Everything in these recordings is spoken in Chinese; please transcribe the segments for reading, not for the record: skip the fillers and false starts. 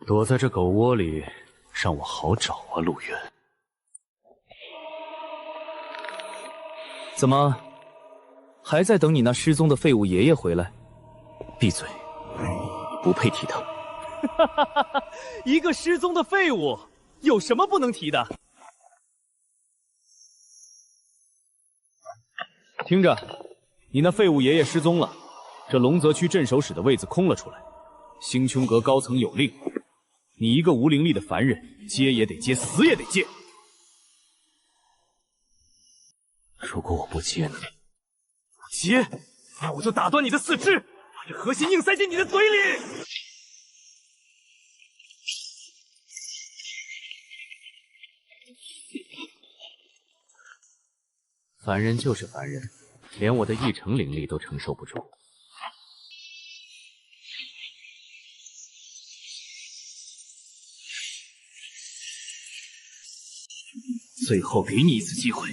躲在这狗窝里，让我好找啊，陆渊。怎么，还在等你那失踪的废物爷爷回来？闭嘴，你不配提他。哈哈哈哈！一个失踪的废物，有什么不能提的？听着，你那废物爷爷失踪了，这龙泽区镇守使的位子空了出来，星穹阁高层有令，你一个无灵力的凡人，接也得接，死也得接。如果我不接呢？不接，那我就打断你的四肢，把这核心硬塞进你的嘴里。凡人就是凡人，连我的1成灵力都承受不住。最后给你一次机会，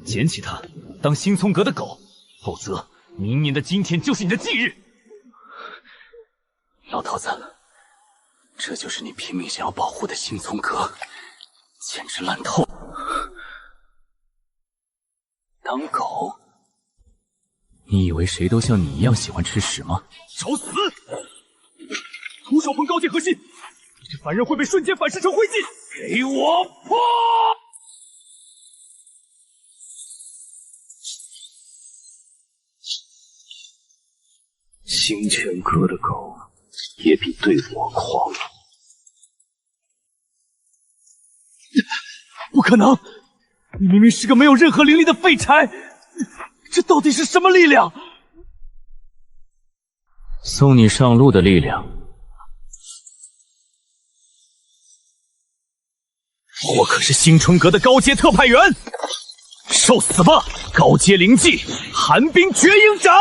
捡起它，当星聪阁的狗，否则明年的今天就是你的忌日。老头子，这就是你拼命想要保护的星聪阁，简直烂透了。当狗？你以为谁都像你一样喜欢吃屎吗？找死！徒手碰高阶核心，你这凡人会被瞬间反噬成灰烬。给我破！星泉阁的狗也比对我狂。不可能！你明明是个没有任何灵力的废柴，这到底是什么力量？送你上路的力量。我可是星春阁的高阶特派员，受死吧！高阶灵技寒冰绝影斩，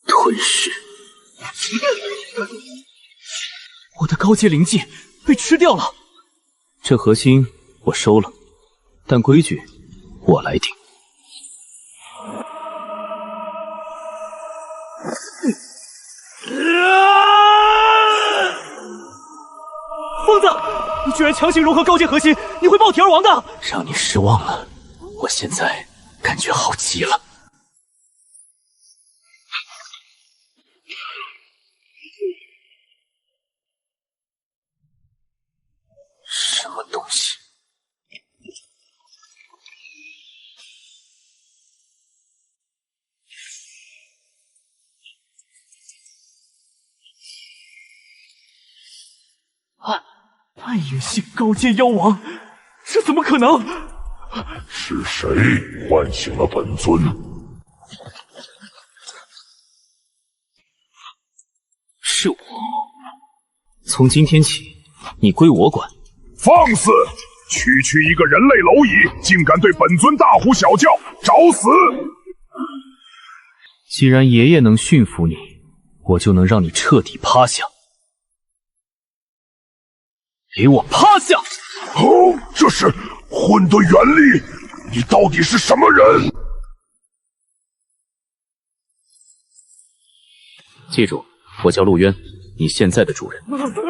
吞噬。我的高阶灵技被吃掉了。这核心我收了，但规矩我来定。疯子，你居然强行融合高阶核心，你会爆体而亡的！让你失望了，我现在感觉好极了。什么东西？暗影系高阶妖王，这怎么可能？是谁唤醒了本尊？是我。从今天起，你归我管。放肆！区区一个人类蝼蚁，竟敢对本尊大呼小叫，找死！既然爷爷能驯服你，我就能让你彻底趴下。给我趴下！哦，这是混沌元力！你到底是什么人？记住，我叫陆渊，你现在的主人。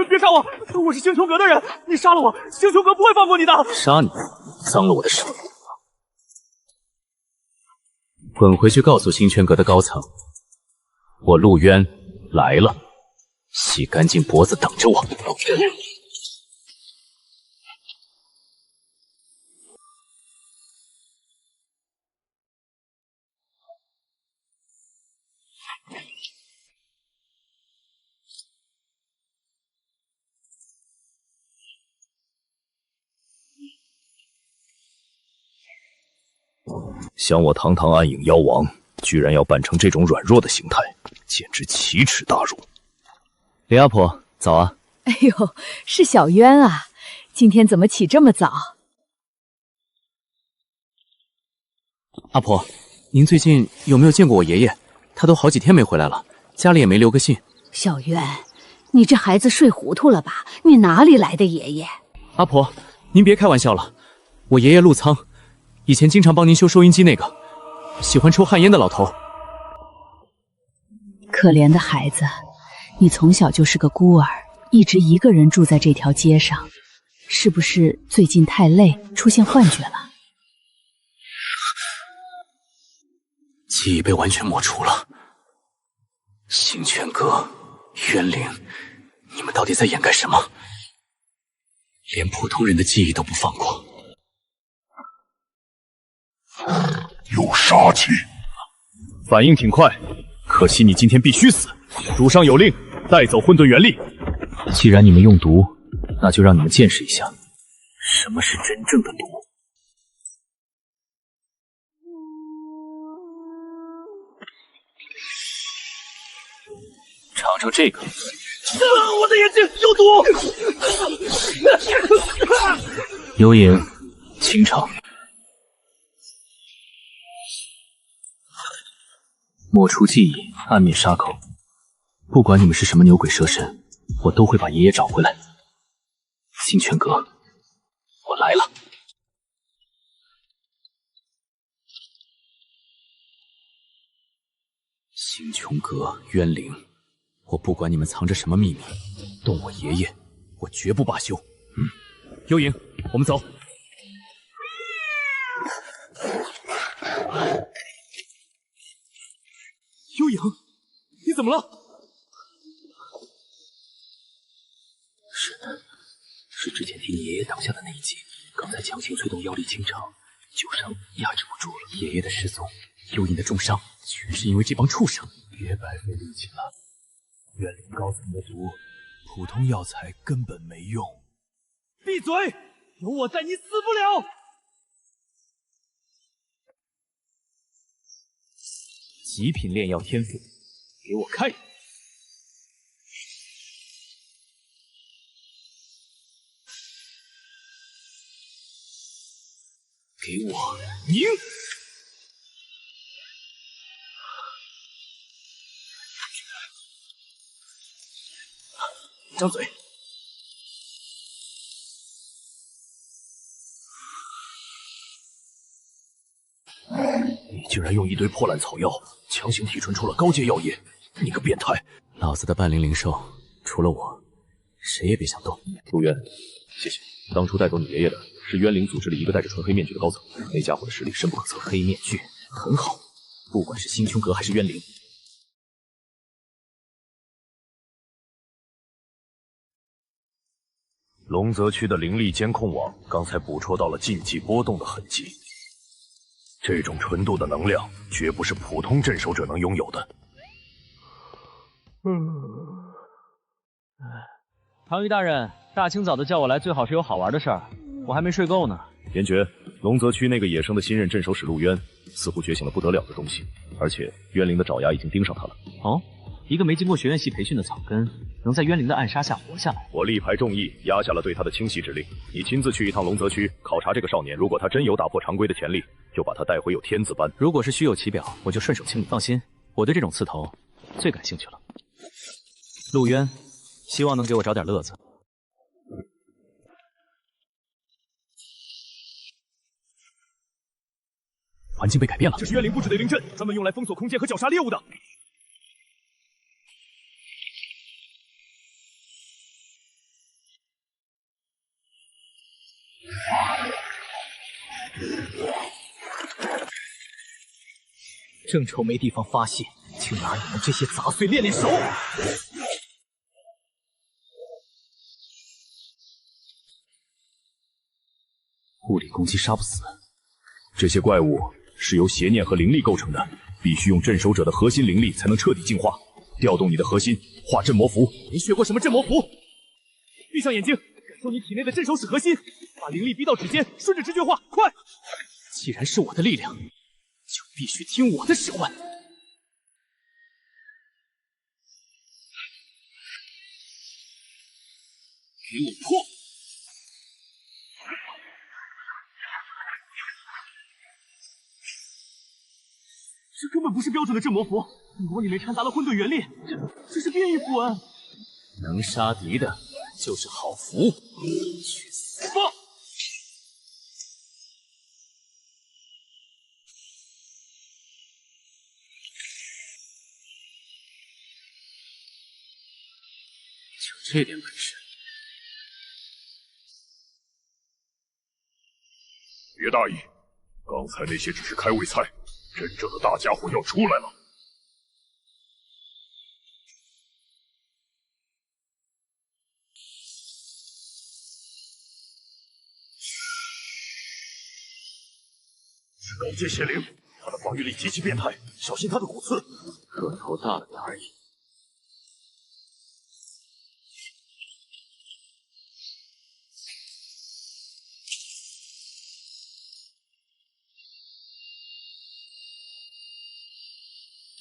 别杀我！我是星穹阁的人，你杀了我，星穹阁不会放过你的。杀你，脏了我的手！滚回去告诉星泉阁的高层，我陆渊来了，洗干净脖子等着我。想我堂堂暗影妖王，居然要扮成这种软弱的形态，简直奇耻大辱！李阿婆，早啊！哎呦，是小渊啊，今天怎么起这么早？阿婆，您最近有没有见过我爷爷？他都好几天没回来了，家里也没留个信。小渊，你这孩子睡糊涂了吧？你哪里来的爷爷？阿婆，您别开玩笑了，我爷爷陆仓，以前经常帮您修收音机那个，喜欢抽旱烟的老头。可怜的孩子，你从小就是个孤儿，一直一个人住在这条街上，是不是最近太累，出现幻觉了？记忆被完全抹除了。星泉阁、渊灵，你们到底在掩盖什么？连普通人的记忆都不放过。有杀气，反应挺快，可惜你今天必须死。主上有令，带走混沌元力。既然你们用毒，那就让你们见识一下，什么是真正的毒。尝尝这个。我的眼睛有毒！幽影，清场。抹除记忆，暗灭杀口。不管你们是什么牛鬼蛇神，我都会把爷爷找回来。星泉阁，我来了。星穹阁、渊灵，我不管你们藏着什么秘密，动我爷爷，我绝不罢休。幽影，我们走。幽影，你怎么了？是之前替你爷爷挡下的那一击，刚才强行催动妖力清场，旧伤压制不住了。爷爷的失踪，幽影的重伤，全是因为这帮畜生。别白费力气了，渊灵高层的毒，普通药材根本没用。闭嘴！有我在，你死不了。极品炼药天赋，给我开！给我拧！张嘴！你居然用一堆破烂草药强行提纯出了高阶药液，你个变态！老子的半灵灵兽，除了我，谁也别想动。陆渊，谢谢。当初带走你爷爷的是渊灵组织里一个戴着纯黑面具的高层，那家伙的实力深不可测。黑面具很好，不管是星穹阁还是渊灵。龙泽区的灵力监控网刚才捕捉到了禁忌波动的痕迹，这种纯度的能量绝不是普通镇守者能拥有的。唐玉大人，大清早的叫我来，最好是有好玩的事儿，我还没睡够呢。严爵，龙泽区那个野生的新任镇守使陆渊，似乎觉醒了不得了的东西，而且渊灵的爪牙已经盯上他了。哦，一个没经过学院系培训的草根，能在渊灵的暗杀下活下来。我力排众议，压下了对他的清洗指令。你亲自去一趟龙泽区，考察这个少年，如果他真有打破常规的潜力，就把他带回有天字班。如果是虚有其表，我就顺手清理。放心，我对这种刺头最感兴趣了。陆渊，希望能给我找点乐子。环境被改变了，这是渊灵布置的灵阵，专门用来封锁空间和绞杀猎物的。正愁没地方发泄，就拿你们这些杂碎练练手。物理攻击杀不死，这些怪物是由邪念和灵力构成的，必须用镇守者的核心灵力才能彻底净化。调动你的核心，化镇魔符。没学过什么镇魔符？闭上眼睛，感受你体内的镇守使核心，把灵力逼到指尖，顺着直觉化，快！既然是我的力量，就必须听我的使唤。给我破！这根本不是标准的镇魔符，魔里面掺杂了混沌元力，这是变异符文。能杀敌的就是好符，去死吧！这点本事？别大意，刚才那些只是开胃菜，真正的大家伙要出来了。是高阶邪灵，他的防御力极其变态，小心他的骨刺。个头大了点而已。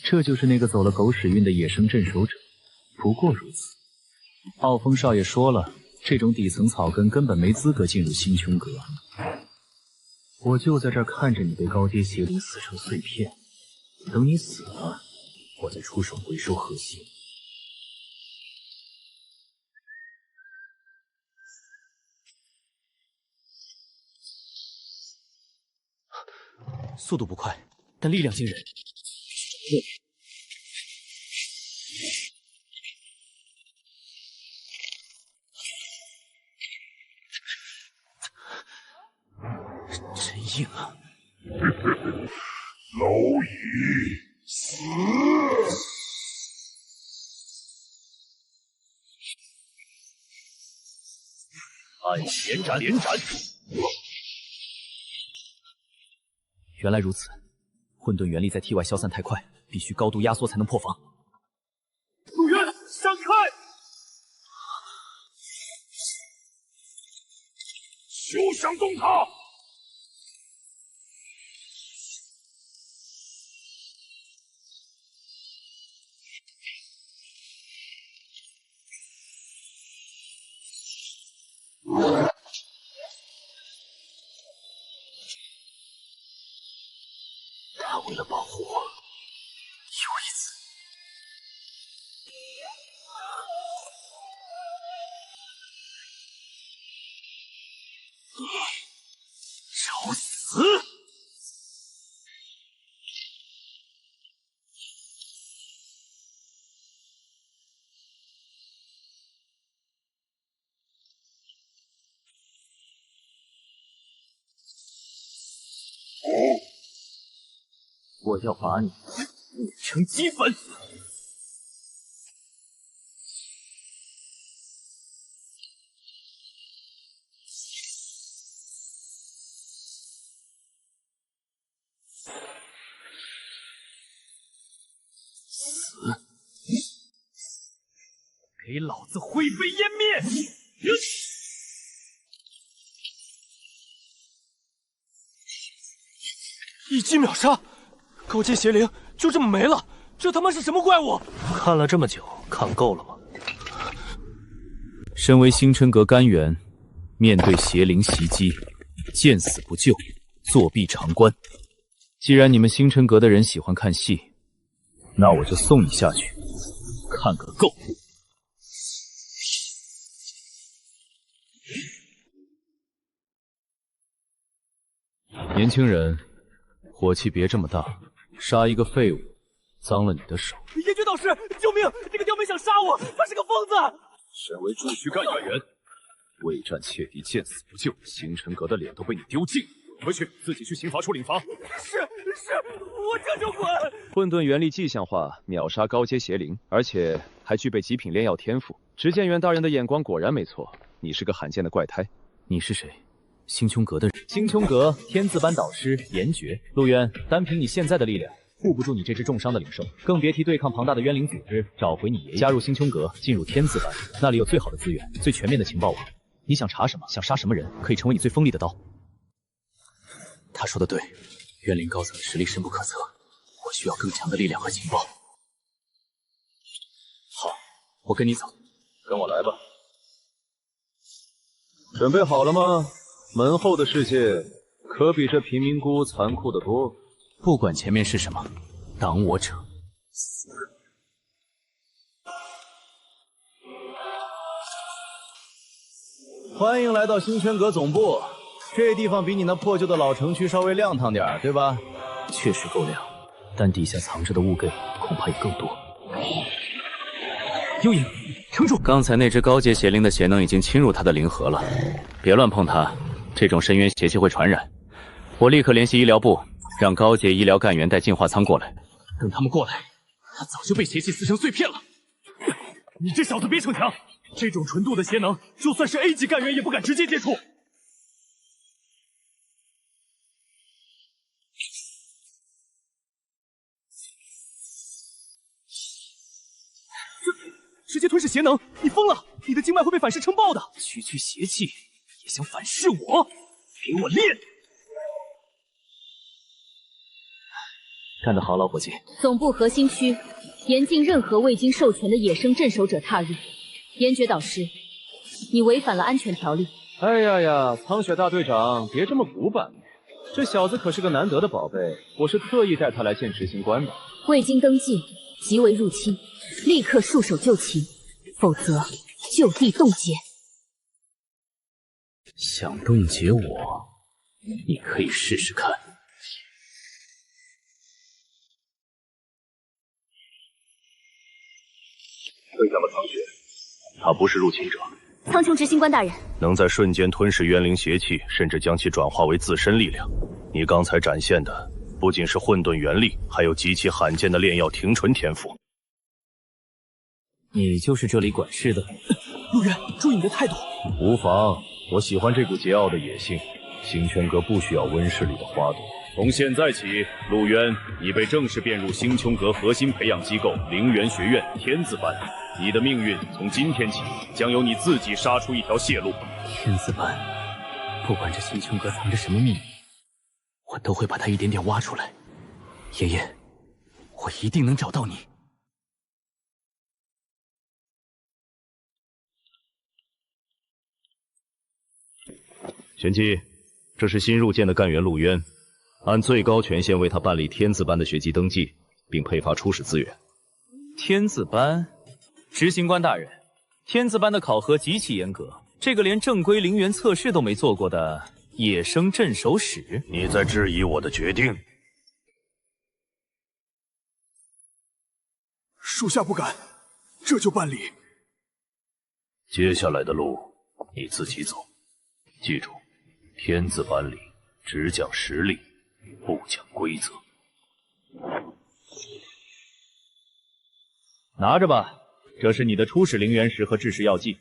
这就是那个走了狗屎运的野生镇守者，不过如此。傲风少爷说了，这种底层草根根本没资格进入星穹阁。我就在这儿看着你被高阶邪灵撕成碎片，等你死了，我再出手回收核心。速度不快，但力量惊人。真硬啊！蝼蚁死！按连斩，连斩！原来如此，混沌元力在体外消散太快，必须高度压缩才能破防。陆渊，闪开！休想动他！他为了保护我，又一次。你找死！我要把你碾成齑粉！死！给老子灰飞烟灭！一击秒杀，高阶邪灵就这么没了，这他妈是什么怪物？看了这么久，看够了吗？身为星辰阁干员，面对邪灵袭击，见死不救，作壁长观。既然你们星辰阁的人喜欢看戏，那我就送你下去，看个够。年轻人，火气别这么大，杀一个废物，脏了你的手。阎君导师，救命！这个刁民想杀我，他是个疯子！身为驻区干员，为战切敌，见死不救，星辰阁的脸都被你丢尽。回去自己去刑罚处领罚。是，我这就滚！混沌元力迹象化，秒杀高阶邪灵，而且还具备极品炼药天赋。执剑元大人的眼光果然没错，你是个罕见的怪胎。你是谁？星穹阁的人。星穹阁天字班导师严爵。陆渊，单凭你现在的力量，护不住你这只重伤的灵兽，更别提对抗庞大的冤灵组织。找回你爷爷，加入星穹阁，进入天字班，那里有最好的资源，最全面的情报网。你想查什么，想杀什么人，可以成为你最锋利的刀。他说的对，冤灵高层的实力深不可测，我需要更强的力量和情报。好，我跟你走。跟我来吧。准备好了吗？门后的世界可比这贫民窟残酷得多。不管前面是什么，挡我者死。欢迎来到星泉阁总部。这地方比你那破旧的老城区稍微亮堂点，对吧？确实够亮，但底下藏着的物件恐怕也更多。幽影，撑住！刚才那只高阶邪灵的邪能已经侵入他的灵核了，别乱碰它，这种深渊邪气会传染。我立刻联系医疗部，让高阶医疗干员带净化舱过来。等他们过来，他早就被邪气撕成碎片了。你这小子别逞强，这种纯度的邪能，就算是 A 级干员也不敢直接接触。直接吞噬邪能，你疯了！你的经脉会被反噬撑爆的。区区邪气也想反噬我？给我练！干得好，老伙计。总部核心区严禁任何未经授权的野生镇守者踏入。严爵导师，你违反了安全条例。哎呀呀，苍雪大队长，别这么古板，这小子可是个难得的宝贝，我是特意带他来见执行官的。未经登记即为入侵，立刻束手就擒，否则就地冻结。想冻结我，你可以试试看。对上了苍雪，他不是入侵者。苍穹执行官大人，能在瞬间吞噬冤灵邪气，甚至将其转化为自身力量。你刚才展现的不仅是混沌元力，还有极其罕见的炼药停纯天赋。你就是这里管事的？陆渊，注意你的态度。无妨，我喜欢这股桀骜的野性。星泉阁不需要温室里的花朵。从现在起，陆渊已被正式编入星穹阁核心培养机构灵元学院天字班。你的命运从今天起将由你自己杀出一条血路。天字班，不管这星穹阁藏着什么秘密，我都会把它一点点挖出来。爷爷，我一定能找到你。玄机，这是新入监的干员陆渊，按最高权限为他办理天字班的学籍登记，并配发初始资源。天字班，执行官大人，天字班的考核极其严格，这个连正规灵元测试都没做过的野生镇守使，你在质疑我的决定？属下不敢，这就办理。接下来的路你自己走，记住，天字班里只讲实力，不讲规则。拿着吧，这是你的初始灵元石和制式药剂。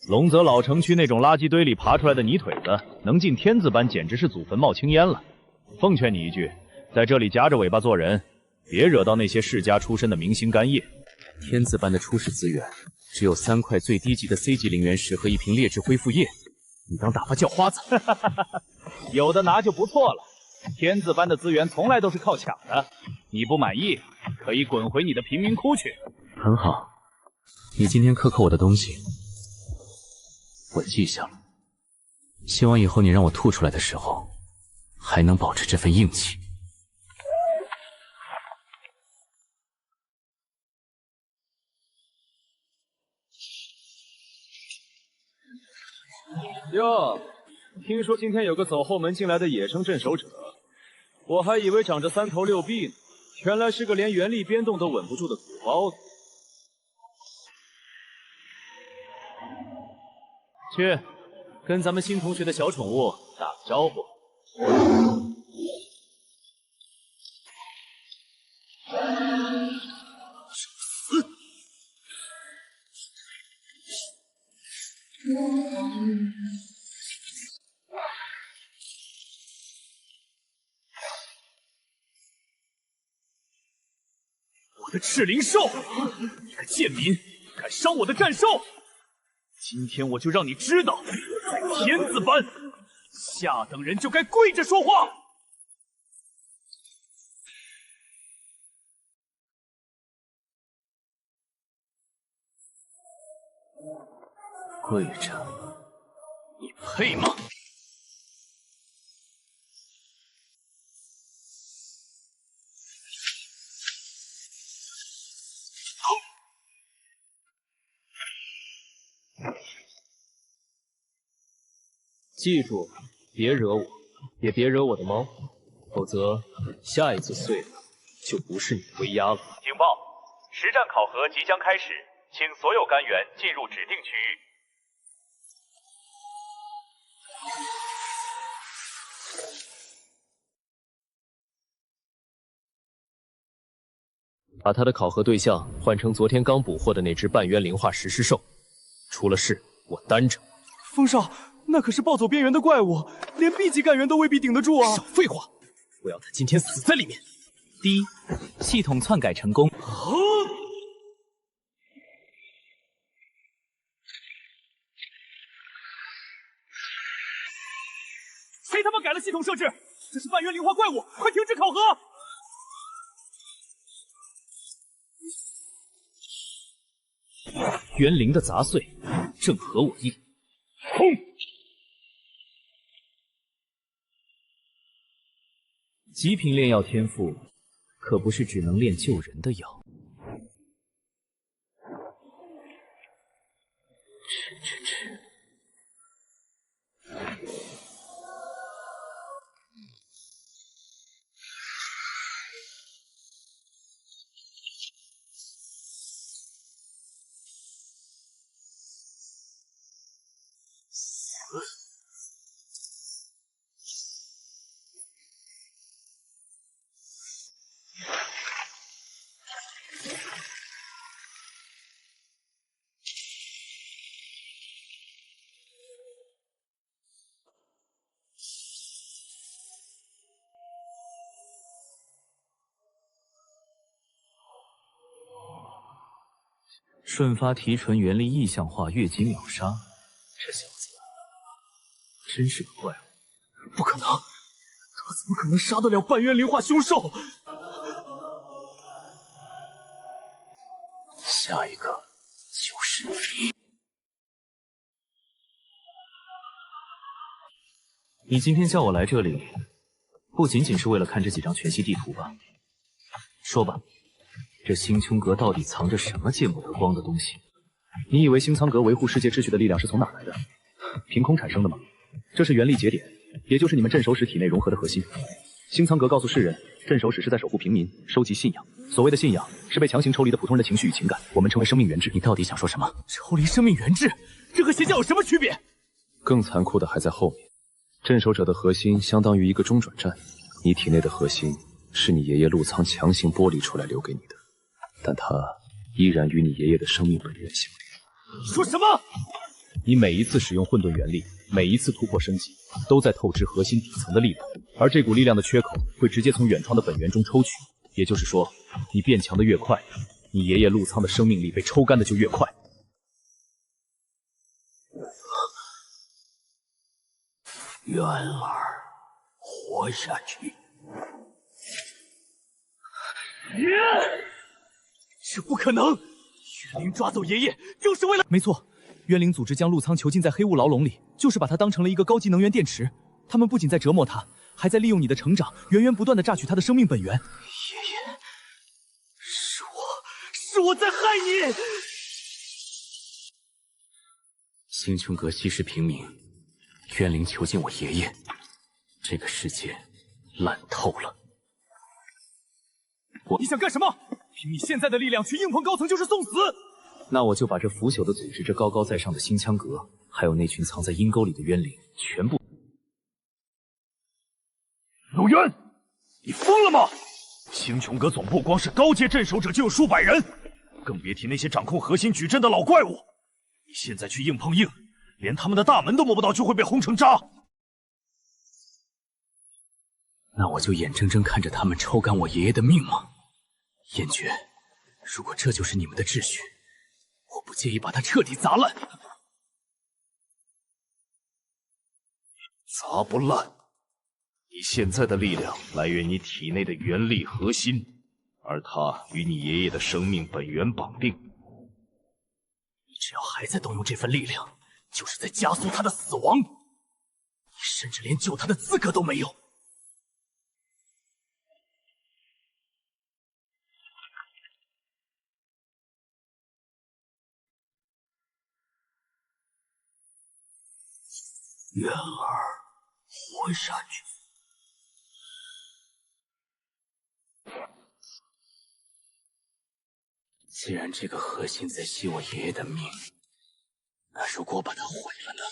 龙泽老城区那种垃圾堆里爬出来的泥腿子，能进天字班简直是祖坟冒青烟了。奉劝你一句，在这里夹着尾巴做人，别惹到那些世家出身的明星干叶。天字班的初始资源只有3块最低级的 C 级灵元石和1瓶劣质恢复液，你当打发叫花子？有的拿就不错了。天字班的资源从来都是靠抢的，你不满意可以滚回你的贫民窟去。很好，你今天克扣我的东西，我记下了。希望以后你让我吐出来的时候，还能保持这份硬气。哟，听说今天有个走后门进来的野生镇守者，我还以为长着3头6臂呢，原来是个连原力编动都稳不住的土包子。去，跟咱们新同学的小宠物打个招呼。我的赤灵兽，你个贱民，敢伤我的战兽！今天我就让你知道，在天字班，下等人就该跪着说话。跪着，你配吗？记住，别惹我，也别惹我的猫，否则下一次碎了就不是你的威压了。警报！实战考核即将开始，请所有干员进入指定区域。把他的考核对象换成昨天刚捕获的那只半渊灵化石狮兽，出了事我担着。风少，那可是暴走边缘的怪物，连 B 级干员都未必顶得住啊！少废话，我要他今天死在里面。第一，系统篡改成功。谁他妈改了系统设置？这是半渊灵化怪物，快停止考核！元灵的杂碎，正合我意。轰！极品炼药天赋，可不是只能炼救人的药。吃。瞬发提纯原力意象化，越级秒杀。这小子真是个怪物！不可能，他怎么可能杀得了半渊灵化凶兽？下一个就是你。你今天叫我来这里，不仅仅是为了看这几张全息地图吧？说吧。这星穹阁到底藏着什么见不得光的东西？你以为星苍阁维护世界秩序的力量是从哪来的？凭空产生的吗？这是元力节点，也就是你们镇守使体内融合的核心。星苍阁告诉世人，镇守使是在守护平民，收集信仰。所谓的信仰，是被强行抽离的普通人的情绪与情感，我们称为生命原质。你到底想说什么？抽离生命原质，这和邪教有什么区别？更残酷的还在后面。镇守者的核心相当于一个中转站，你体内的核心是你爷爷陆苍强行剥离出来留给你的。但它依然与你爷爷的生命本源相连。说什么？你每一次使用混沌元力，每一次突破升级，都在透支核心底层的力量，而这股力量的缺口会直接从原创的本源中抽取。也就是说，你变强的越快，你爷爷陆苍的生命力被抽干的就越快。元儿，活下去！这不可能！元灵抓走爷爷，就是为了……没错，渊灵组织将陆苍囚禁在黑雾牢笼里，就是把他当成了一个高级能源电池。他们不仅在折磨他，还在利用你的成长，源源不断的榨取他的生命本源。爷爷，是我在害你！星穹阁息事平民，渊灵囚禁我爷爷，这个世界烂透了。你想干什么？凭你现在的力量去硬碰高层就是送死！那我就把这腐朽的组织、这高高在上的星羌阁，还有那群藏在阴沟里的冤灵，全部……陆渊，你疯了吗？星穹阁总部光是高阶镇守者就有数百人，更别提那些掌控核心矩阵的老怪物。你现在去硬碰硬，连他们的大门都摸不到，就会被轰成渣。那我就眼睁睁看着他们抽干我爷爷的命吗？燕绝，如果这就是你们的秩序，我不介意把它彻底砸烂。砸不烂！你现在的力量来源你体内的元力核心，而它与你爷爷的生命本源绑定。你只要还在动用这份力量，就是在加速他的死亡。你甚至连救他的资格都没有。元儿，活下去！既然这个核心在吸我爷爷的命，那如果把它毁了呢？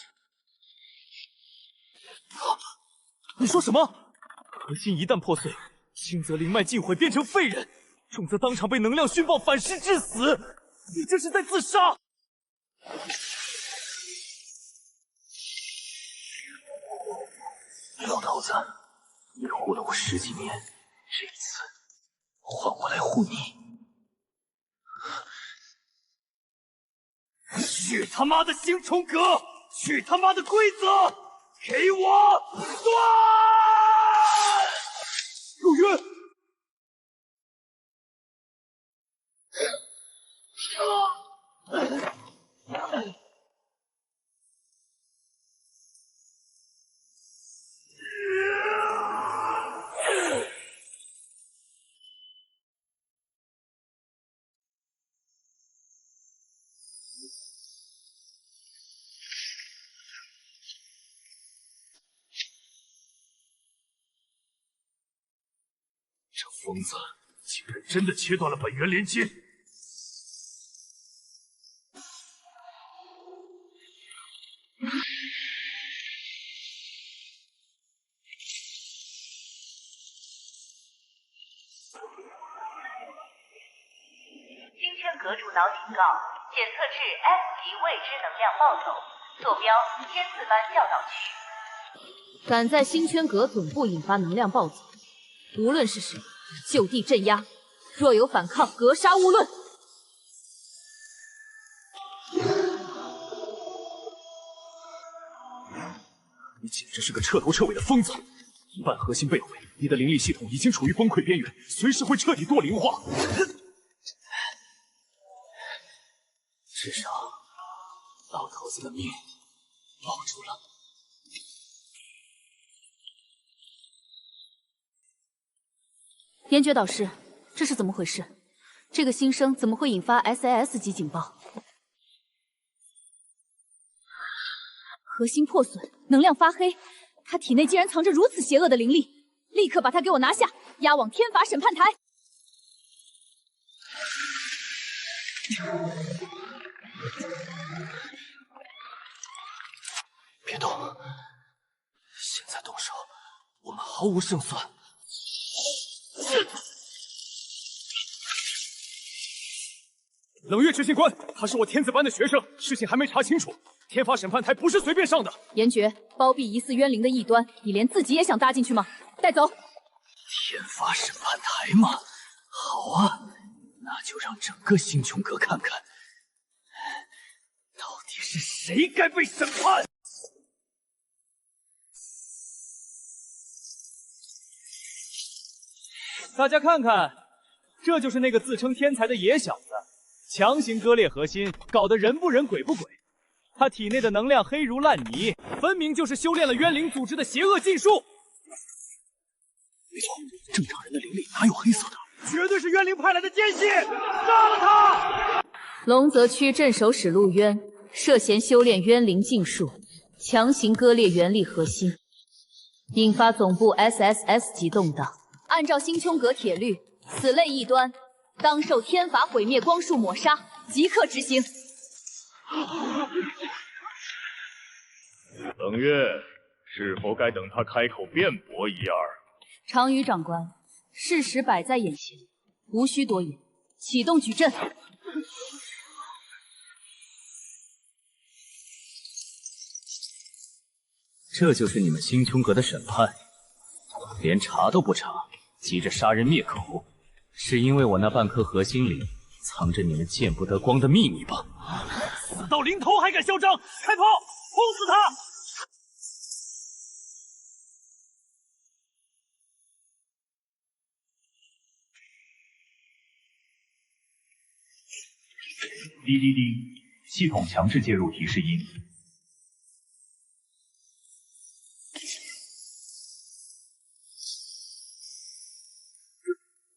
你说什么？核心一旦破碎，轻则灵脉尽毁变成废人，重则当场被能量熏爆反噬致死。你这是在自杀！老头子，你护了我10几年，这一次换我来护你。去他妈的星冲阁！去他妈的规则！给我断！陆渊，这疯子竟然真的切断了本源连接！星圈阁主脑警告，检测至 S 级未知能量暴走，坐标天字班教导区。敢在星圈阁总部引发能量暴走，无论是谁，就地镇压。若有反抗，格杀勿论。你简直是个彻头彻尾的疯子！一半核心被毁，你的灵力系统已经处于崩溃边缘，随时会彻底堕灵化。至少，老头子的命保住了。岩诀导师，这是怎么回事？这个新生怎么会引发 SAS 级警报？核心破损，能量发黑，他体内竟然藏着如此邪恶的灵力！立刻把他给我拿下，押往天法审判台！别动！现在动手，我们毫无胜算。冷月执行官，他是我天子班的学生，事情还没查清楚。天法审判台不是随便上的。严爵，包庇疑似冤灵的异端，你连自己也想搭进去吗？带走！天法审判台吗？好啊，那就让整个星穹阁看看，到底是谁该被审判。大家看看，这就是那个自称天才的野小子，强行割裂核心，搞得人不人鬼不鬼。他体内的能量黑如烂泥，分明就是修炼了冤灵组织的邪恶禁术。没错，正常人的灵力哪有黑色的？绝对是冤灵派来的奸细！杀了他！龙泽区镇守使陆渊涉嫌修炼冤灵禁术，强行割裂元力核心，引发总部 SSS 级动荡。按照星穹阁铁律，此类异端当受天法毁灭光束抹杀，即刻执行。冷月，是否该等他开口辩驳一二？常宇长官，事实摆在眼前，无需多言，启动矩阵。这就是你们星穹阁的审判，连查都不查，急着杀人灭口，是因为我那半颗核心里藏着你们见不得光的秘密吧？死到临头还敢嚣张！开炮，轰死他！滴滴滴，系统强制介入提示音。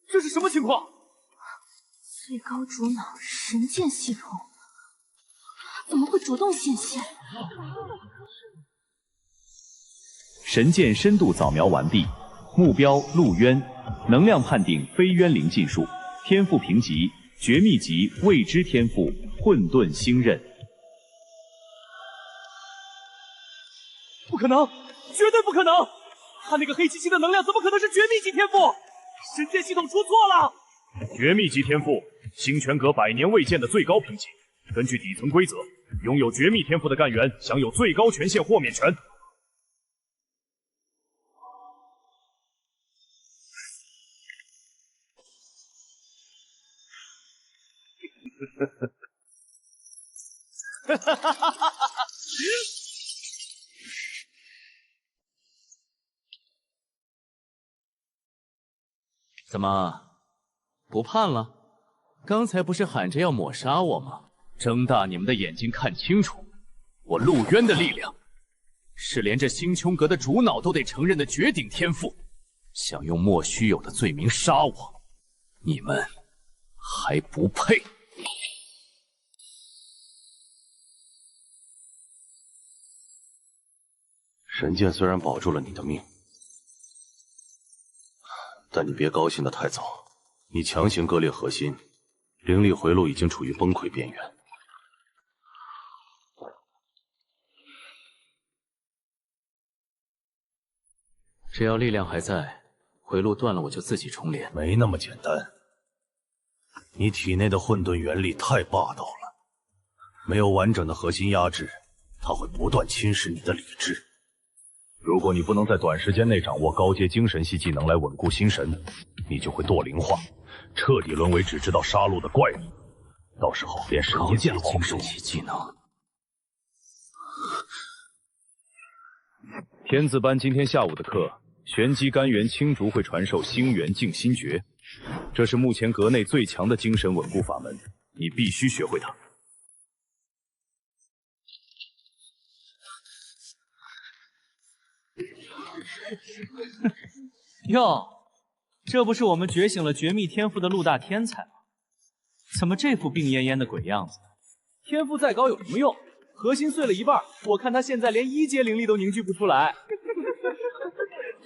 这是什么情况？最高主脑神剑系统怎么会主动显现？神剑深度扫描完毕，目标陆渊，能量判定非冤灵禁术，天赋评级绝密级未知天赋混沌星刃。不可能，绝对不可能！他那个黑漆漆的能量怎么可能是绝密级天赋？神剑系统出错了！绝密级天赋，星泉阁100年未见的最高评级。根据底层规则，拥有绝密天赋的干员享有最高权限豁免权。怎么，不判了？刚才不是喊着要抹杀我吗？睁大你们的眼睛看清楚，我陆渊的力量，是连这星穹阁的主脑都得承认的绝顶天赋。想用莫须有的罪名杀我，你们还不配！神剑虽然保住了你的命，但你别高兴得太早。你强行割裂核心，灵力回路已经处于崩溃边缘。只要力量还在，回路断了我就自己重连。没那么简单。你体内的混沌元力太霸道了，没有完整的核心压制，它会不断侵蚀你的理智。如果你不能在短时间内掌握高阶精神系技能来稳固心神，你就会堕灵化，彻底沦为只知道杀戮的怪物。到时候连神剑也精神系技能。天字班今天下午的课，玄机干元青竹会传授星元静心诀，这是目前阁内最强的精神稳固法门，你必须学会它。哟，这不是我们觉醒了绝密天赋的陆大天才吗？怎么这副病恹恹的鬼样子？天赋再高有什么用？核心碎了一半，我看他现在连1阶灵力都凝聚不出来。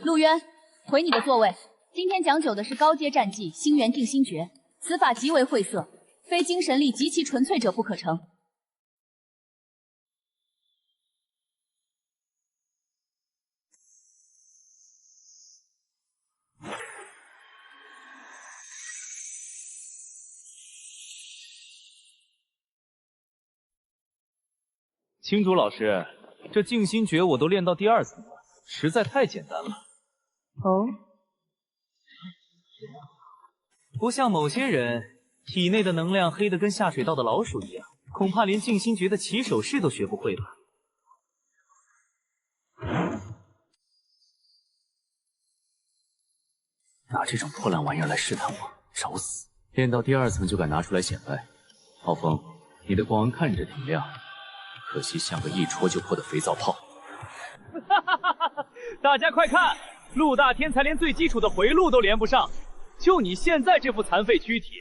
陆渊，回你的座位。今天讲究的是高阶战技星元定心诀，此法极为晦涩，非精神力极其纯粹者不可成。青竹老师，这静心诀我都练到第2层了，实在太简单了。哦，不像某些人体内的能量黑得跟下水道的老鼠一样，恐怕连静心诀的起手式都学不会吧。拿这种破烂玩意儿来试探我，找死！练到第2层就敢拿出来显摆，浩峰，你的光看着挺亮。可惜像个一戳就破的肥皂泡。大家快看，陆大天才连最基础的回路都连不上，就你现在这副残废躯体，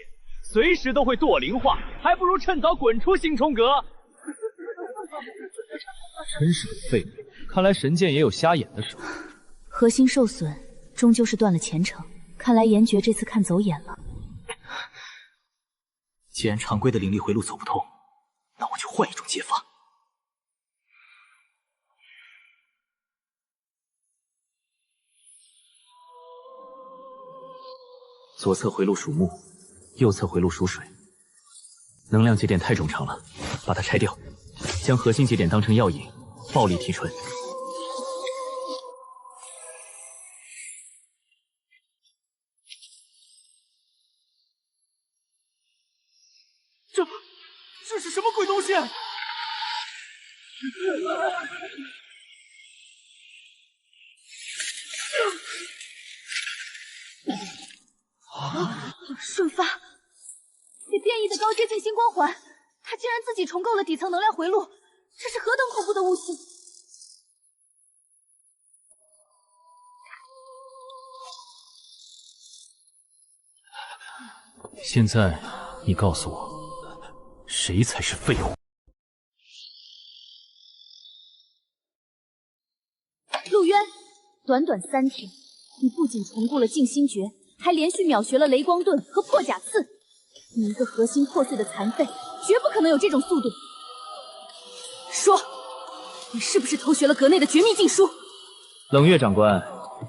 随时都会堕灵化，还不如趁早滚出星冲阁。真是个废物，看来神剑也有瞎眼的时候。核心受损，终究是断了前程。看来颜爵这次看走眼了。既然常规的灵力回路走不通，那我就换一种解法。左侧回路属木，右侧回路属水。能量节点太冗长了，把它拆掉，将核心节点当成药引，暴力提纯。这是什么鬼东西？瞬发，被变异的高阶静心光环，他竟然自己重构了底层能量回路，这是何等恐怖的悟性！现在你告诉我，谁才是废物？陆渊，短短3天，你不仅重构了静心诀，还连续秒学了雷光盾和破甲刺，你一个核心破碎的残废，绝不可能有这种速度。说，你是不是偷学了阁内的绝密禁书？冷月长官，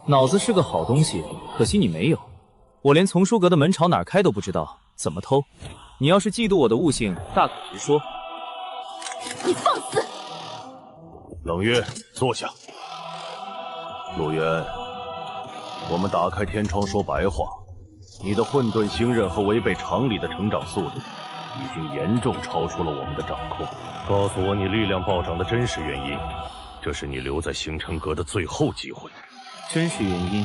脑子是个好东西，可惜你没有。我连丛书阁的门朝哪儿开都不知道，怎么偷？你要是嫉妒我的悟性，大可直说。你放肆！冷月，坐下。陆渊，我们打开天窗说白话，你的混沌星刃和违背常理的成长速度，已经严重超出了我们的掌控。告诉我你力量暴涨的真实原因，这是你留在星辰阁的最后机会。真实原因，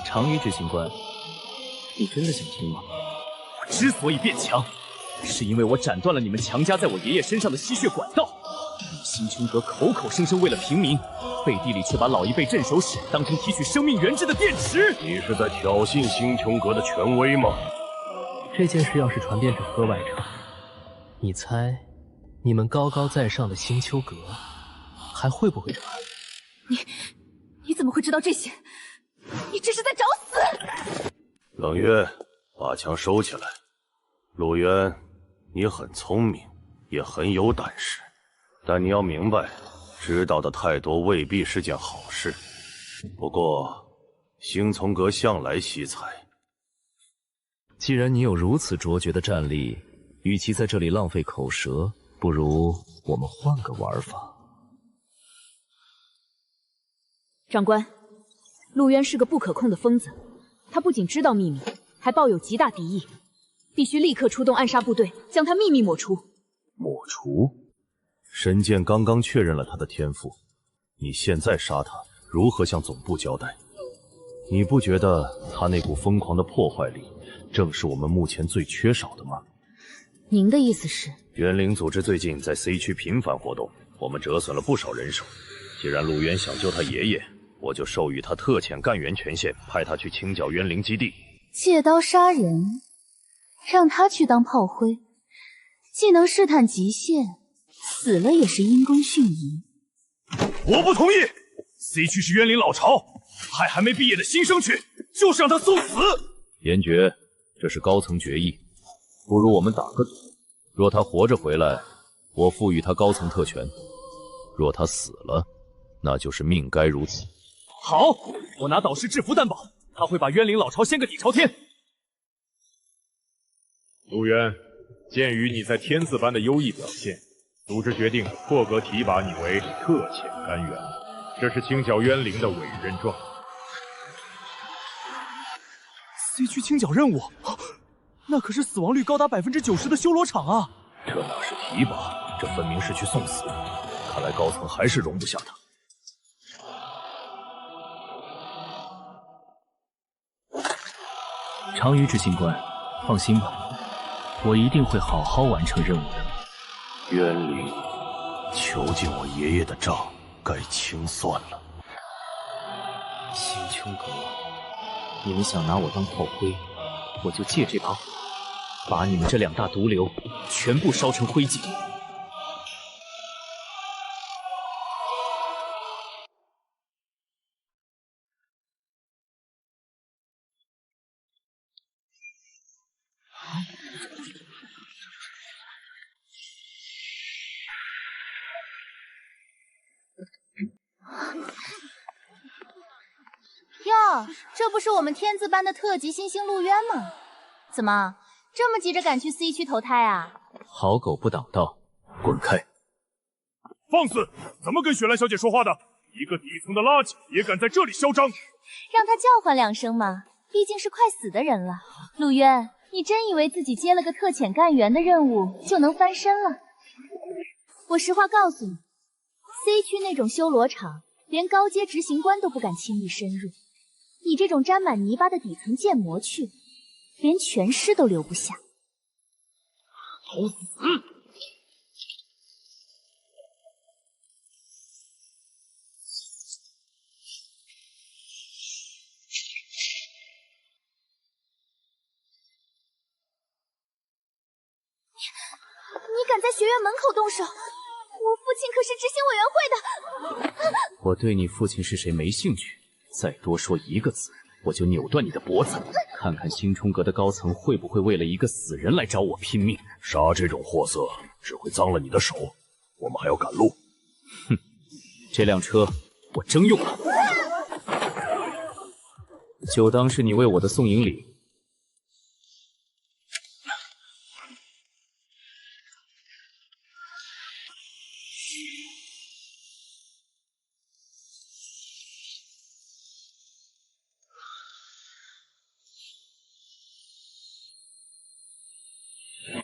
长羽执行官，你真的想听吗？我之所以变强，是因为我斩断了你们强加在我爷爷身上的吸血管道。星穹阁口口声声为了平民，背地里却把老一辈镇守使当成提取生命原质的电池。你是在挑衅星穹阁的权威吗？这件事要是传遍整个外城，你猜你们高高在上的星丘阁还会不会传？你怎么会知道这些？你这是在找死！冷月，把枪收起来。陆渊，你很聪明，也很有胆识，但你要明白，知道的太多未必是件好事。不过，星丛阁向来惜才。既然你有如此卓绝的战力，与其在这里浪费口舌，不如我们换个玩法。长官，陆渊是个不可控的疯子，他不仅知道秘密，还抱有极大敌意，必须立刻出动暗杀部队，将他秘密抹除。抹除？神剑刚刚确认了他的天赋，你现在杀他，如何向总部交代？你不觉得他那股疯狂的破坏力，正是我们目前最缺少的吗？您的意思是？元灵组织最近在 C 区频繁活动，我们折损了不少人手。既然陆渊想救他爷爷，我就授予他特遣干员权限，派他去清剿渊灵基地。借刀杀人，让他去当炮灰，既能试探极限，死了也是因公殉义。我不同意 ！C 区是渊灵老巢，派还没毕业的新生去，就是让他送死。严爵，这是高层决议，不如我们打个赌，若他活着回来，我赋予他高层特权；若他死了，那就是命该如此。好，我拿导师制服担保，他会把渊灵老巢掀个底朝天。陆渊，鉴于你在天字班的优异表现，组织决定破格提拔你为特遣干员，这是清剿渊灵的委任状。C 区清剿任务，那可是死亡率高达90%的修罗场啊！这哪是提拔，这分明是去送死。看来高层还是容不下他。长羽执行官，放心吧，我一定会好好完成任务的。渊灵，囚禁我爷爷的账该清算了。星穹阁，你们想拿我当炮灰，我就借这把火，把你们这两大毒瘤全部烧成灰烬。哟，这不是我们天字班的特级新星陆渊吗？怎么这么急着赶去 C 区投胎啊？好狗不挡道，滚开！放肆！怎么跟雪兰小姐说话的？一个底层的垃圾也敢在这里嚣张！让他叫唤两声嘛，毕竟是快死的人了。陆渊，你真以为自己接了个特遣干员的任务就能翻身了？我实话告诉你 ，C 区那种修罗场，连高阶执行官都不敢轻易深入。你这种沾满泥巴的底层剑魔去，连全尸都留不下。找死！你敢在学院门口动手？我父亲可是执行委员会的。我对你父亲是谁没兴趣，再多说一个字，我就扭断你的脖子，看看星冲阁的高层会不会为了一个死人来找我拼命。杀这种货色只会脏了你的手，我们还要赶路。哼，这辆车我征用了，就当是你为我的送迎礼。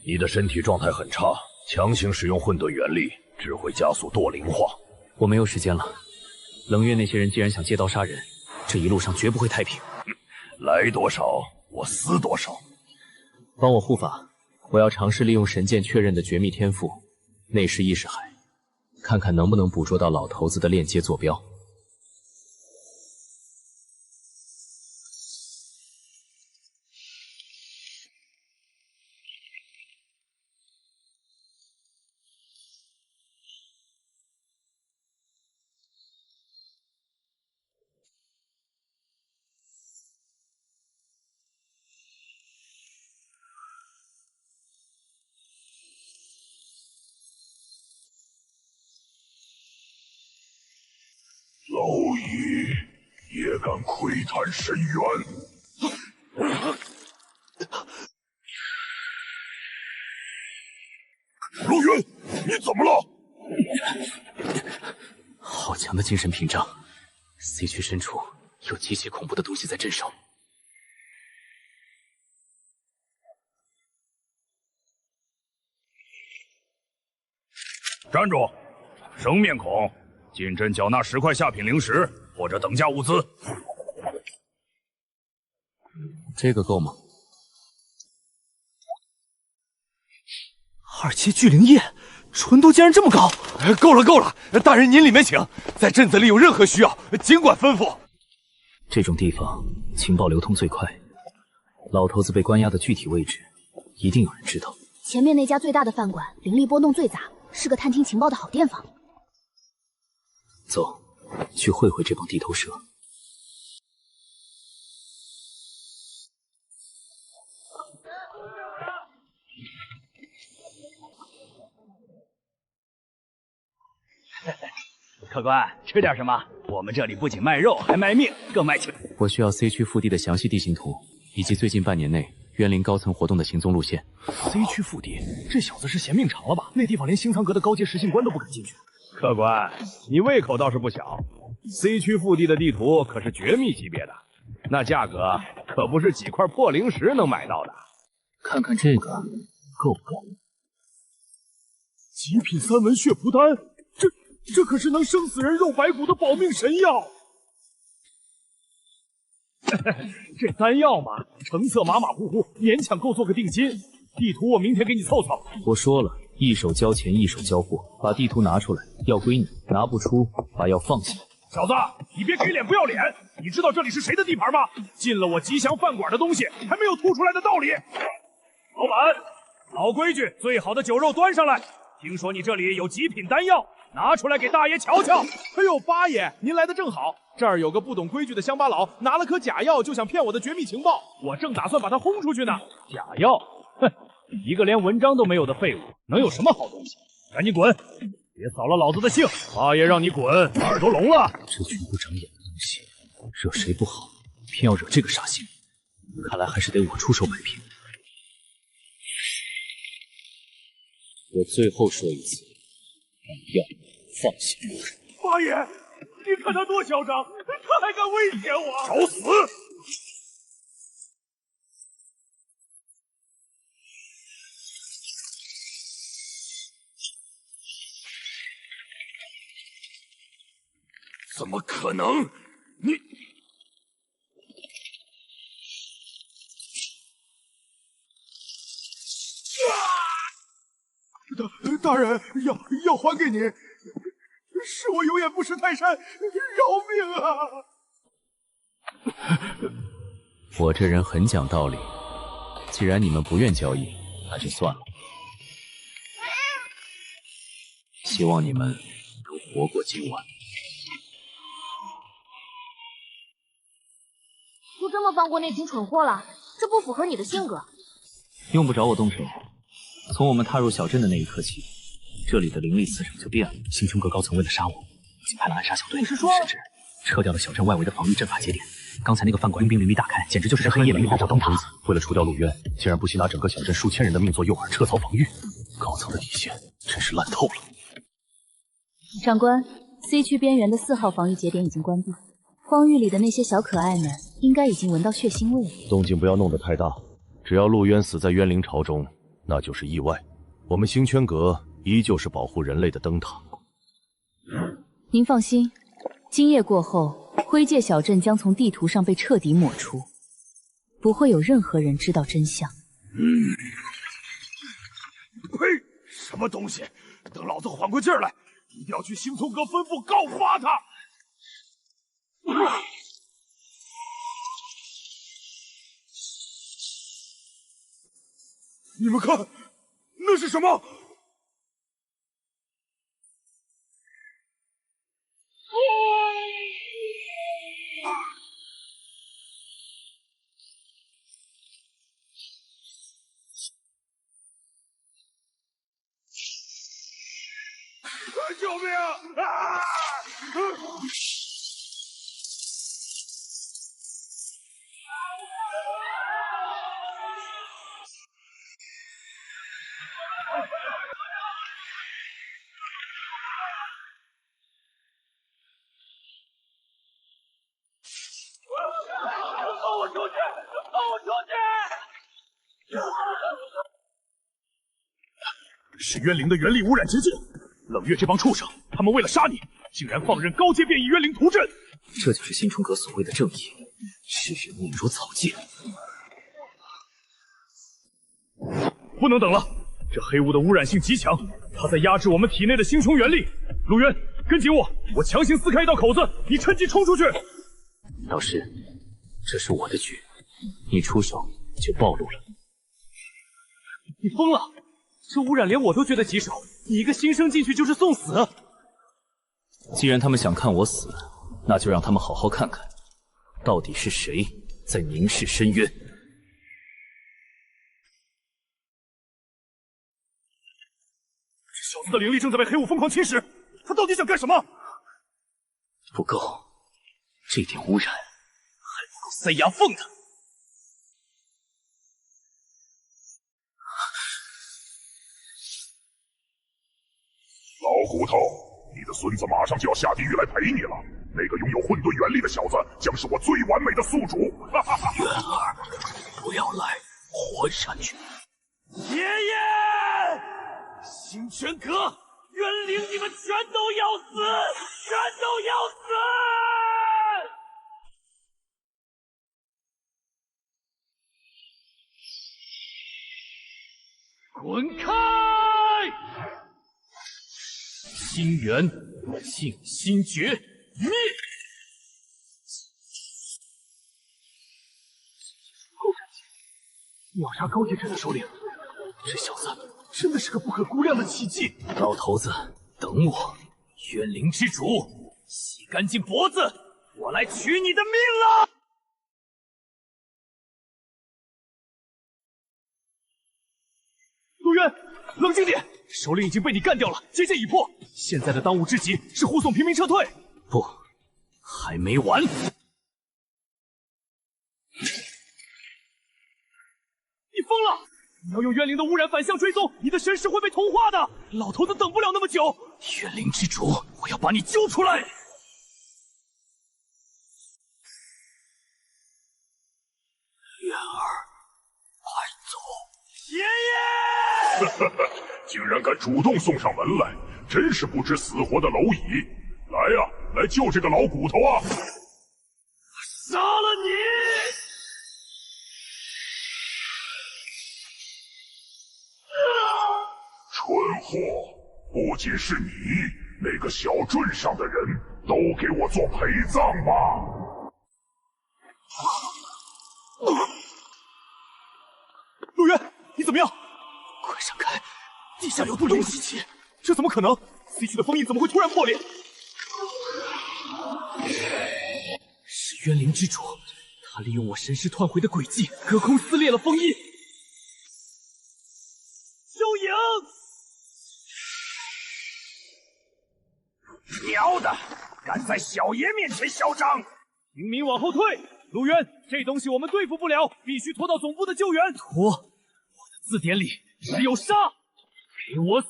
你的身体状态很差，强行使用混沌元力只会加速堕灵化。我没有时间了。冷月那些人既然想借刀杀人，这一路上绝不会太平。来多少，我撕多少。帮我护法，我要尝试利用神剑确认的绝密天赋内视意识海，看看能不能捕捉到老头子的链接坐标。蝼蚁也敢窥探深渊！陆渊，你怎么了？好强的精神屏障 ，C 区深处有极其恐怖的东西在镇守。站住！生面孔！进镇缴纳10块下品灵石或者等价物资。这个够吗？2阶聚灵液，纯度竟然这么高！够了够了，大人您里面请，在镇子里有任何需要尽管吩咐。这种地方情报流通最快，老头子被关押的具体位置一定有人知道。前面那家最大的饭馆灵力波动最杂，是个探听情报的好地方。走，去会会这帮地头蛇。客官，吃点什么？我们这里不仅卖肉，还卖命，更卖情。我需要 C 区腹地的详细地形图，以及最近半年内渊灵高层活动的行踪路线。C 区腹地，这小子是嫌命长了吧？那地方连星苍阁的高阶实信官都不敢进去。客官，你胃口倒是不小。C 区腹地的地图可是绝密级别的，那价格可不是几块破灵石能买到的。看看这个够不够？极品3文血蒲丹，这可是能生死人肉白骨的保命神药。这丹药嘛，成色马马虎虎，勉强够做个定金。地图我明天给你凑凑。我说了。一手交钱，一手交货，把地图拿出来，药归你；拿不出，把药放下。小子，你别给脸不要脸！你知道这里是谁的地盘吗？进了我吉祥饭馆的东西，还没有吐出来的道理。老板，老规矩，最好的酒肉端上来。听说你这里有极品丹药，拿出来给大爷瞧瞧。哎呦，八爷，您来的正好，这儿有个不懂规矩的乡巴佬，拿了颗假药就想骗我的绝密情报，我正打算把他轰出去呢。假药？哼！一个连文章都没有的废物，能有什么好东西？赶紧滚！别扫了老子的兴！八爷让你滚，耳朵聋了！这群不长眼的东西，惹谁不好，偏要惹这个煞星。看来还是得我出手摆平。我最后说一次，把药放下。八爷，你看他多嚣张，他还敢威胁我！找死！怎么可能？你大人，要还给您，是我有眼不识泰山，饶命啊！我这人很讲道理，既然你们不愿交易，那就算了。希望你们能活过今晚。就这么放过那群蠢货了？这不符合你的性格。用不着我动手。从我们踏入小镇的那一刻起，这里的灵力磁场就变了。星穹阁高层为了杀我，已经派了暗杀小队，你是说甚至撤掉了小镇外围的防御阵法节点。刚才那个饭馆兵灵力大开，简直就是黑夜里面的灯塔。为了除掉陆渊，竟然不惜拿整个小镇数千人的命做诱饵，撤槽防御。高层的底线真是烂透了。长官 ，C 区边缘的4号防御节点已经关闭，荒域里的那些小可爱们应该已经闻到血腥味了。动静不要弄得太大，只要陆渊死在冤灵巢中，那就是意外。我们星圈阁依旧是保护人类的灯塔。您放心，今夜过后，灰界小镇将从地图上被彻底抹除，不会有任何人知道真相。呸！什么东西？等老子缓过劲儿来，一定要去星穹阁吩咐告发他。你们看，那是什么？救命啊！放我出去！放我出去！是冤灵的原力污染结界。冷月这帮畜生，他们为了杀你，竟然放任高阶变异冤灵屠镇。这就是星穹阁所谓的正义，视人命如草芥。不能等了，这黑雾的污染性极强，它在压制我们体内的星穹元力。陆渊，跟紧我，我强行撕开一道口子，你趁机冲出去。老师，这是我的局，你出手就暴露了。你疯了！这污染连我都觉得棘手，你一个新生进去就是送死。既然他们想看我死，那就让他们好好看看，到底是谁在凝视深渊。这小子的灵力正在被黑雾疯狂侵蚀，他到底想干什么？不够，这点污染还不够塞牙缝的。老骨头，你的孙子马上就要下地狱来陪你了。那个拥有混沌元力的小子，将是我最完美的宿主。渊儿，不要来，活下去！爷爷，星泉阁冤灵，你们全都要死，全都要死！滚开！心源静心诀灭！秒杀高阶镇的首领，这小子真的是个不可估量的奇迹。老头子，等我！冤灵之主，洗干净脖子，我来取你的命了！陆渊，冷静点！首领已经被你干掉了，结界已破。现在的当务之急是护送平民撤退。不，还没完！你疯了！你要用冤灵的污染反向追踪，你的神识会被同化的。老头子等不了那么久。冤灵之主，我要把你揪出来！渊儿，快走！爷爷！竟然敢主动送上门来，真是不知死活的蝼蚁！来呀，来救这个老骨头啊！杀了你！蠢货，不仅是你，那个小镇上的人都给我做陪葬吧！陆渊，你怎么样？快闪开！地下有毒龙袭击，这怎么可能 ？C 区的封印怎么会突然破裂？是冤灵之主，他利用我神识团回的诡计，隔空撕裂了封印。收影！喵的，敢在小爷面前嚣张！平民往后退！陆渊，这东西我们对付不了，必须拖到总部的救援。拖！我的字典里只有杀！给我死！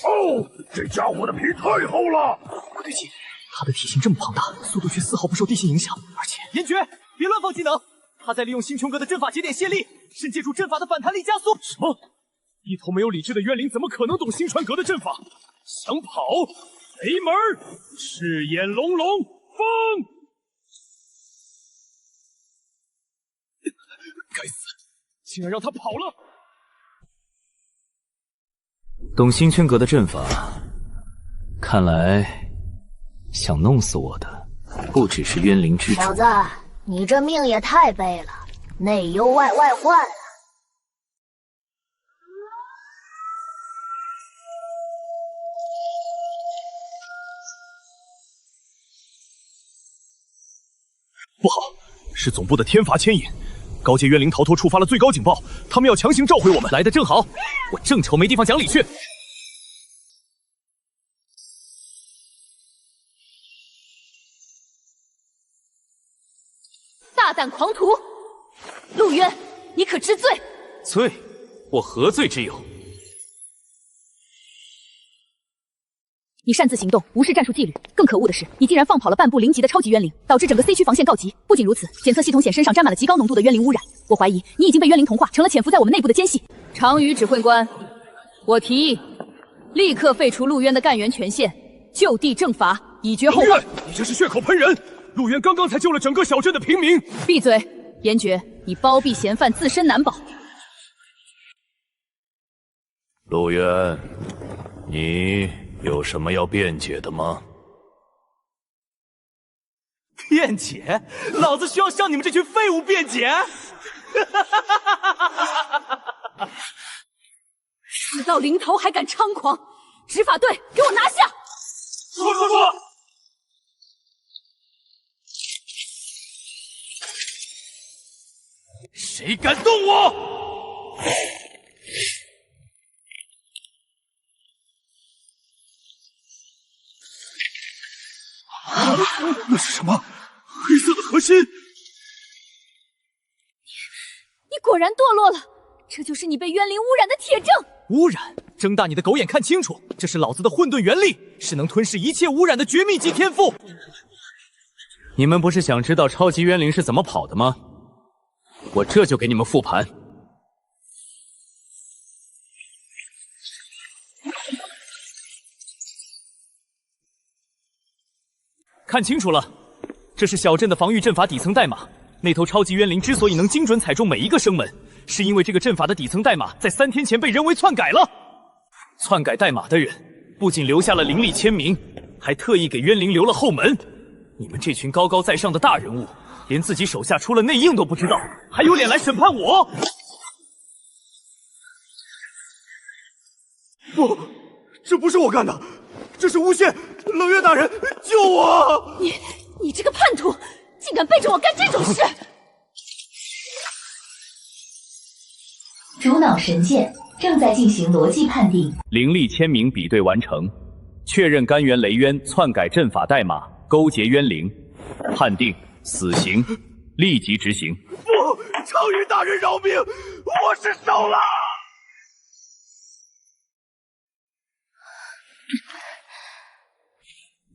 哦，这家伙的皮太厚了。不对劲，他的体型这么庞大，速度却丝毫不受地形影响，而且严绝，别乱放技能！他在利用星穹阁的阵法节点泄力，甚借助阵法的反弹力加速。什么？一头没有理智的冤灵怎么可能懂星川阁的阵法？想跑？没门儿！赤焰龙龙风！该死，竟然让他跑了！懂星圈阁的阵法，看来想弄死我的不只是冤灵之主。小子，你这命也太背了，内忧外患啊！不好，是总部的天罚牵引。高阶冤灵逃脱触发了最高警报，他们要强行召回我们。来得正好，我正愁没地方讲理去。大胆狂徒，陆渊，你可知罪？罪？我何罪之有？你擅自行动，无视战术纪律。更可恶的是，你竟然放跑了半部0级的超级冤灵，导致整个 C 区防线告急。不仅如此，检测系统显身上沾满了极高浓度的冤灵污染。我怀疑你已经被冤灵同化，成了潜伏在我们内部的奸细。常宇指挥官，我提议立刻废除陆渊的干员权限，就地正法，以绝后患。你这是血口喷人！陆渊刚刚才救了整个小镇的平民。闭嘴，严爵，你包庇嫌犯，自身难保。陆渊，你有什么要辩解的吗？辩解？老子需要向你们这群废物辩解？死到临头还敢猖狂！执法队，给我拿下！说！谁敢动我？那是什么？黑色的核心！你果然堕落了，这就是你被冤灵污染的铁证。污染？睁大你的狗眼看清楚，这是老子的混沌元力，是能吞噬一切污染的绝密级天赋。你们不是想知道超级冤灵是怎么跑的吗？我这就给你们复盘。看清楚了，这是小镇的防御阵法底层代码。那头超级冤灵之所以能精准踩中每一个生门，是因为这个阵法的底层代码在3天前被人为篡改了。篡改代码的人不仅留下了灵力签名，还特意给冤灵留了后门。你们这群高高在上的大人物，连自己手下出了内应都不知道，还有脸来审判我？不，这不是我干的，这是诬陷！冷月大人，救我！你这个叛徒，竟敢背着我干这种事！主脑神剑正在进行逻辑判定，灵力签名比对完成，确认干员雷渊篡改阵法代码，勾结冤灵，判定死刑，立即执行。不，常宇大人饶命，我失手了。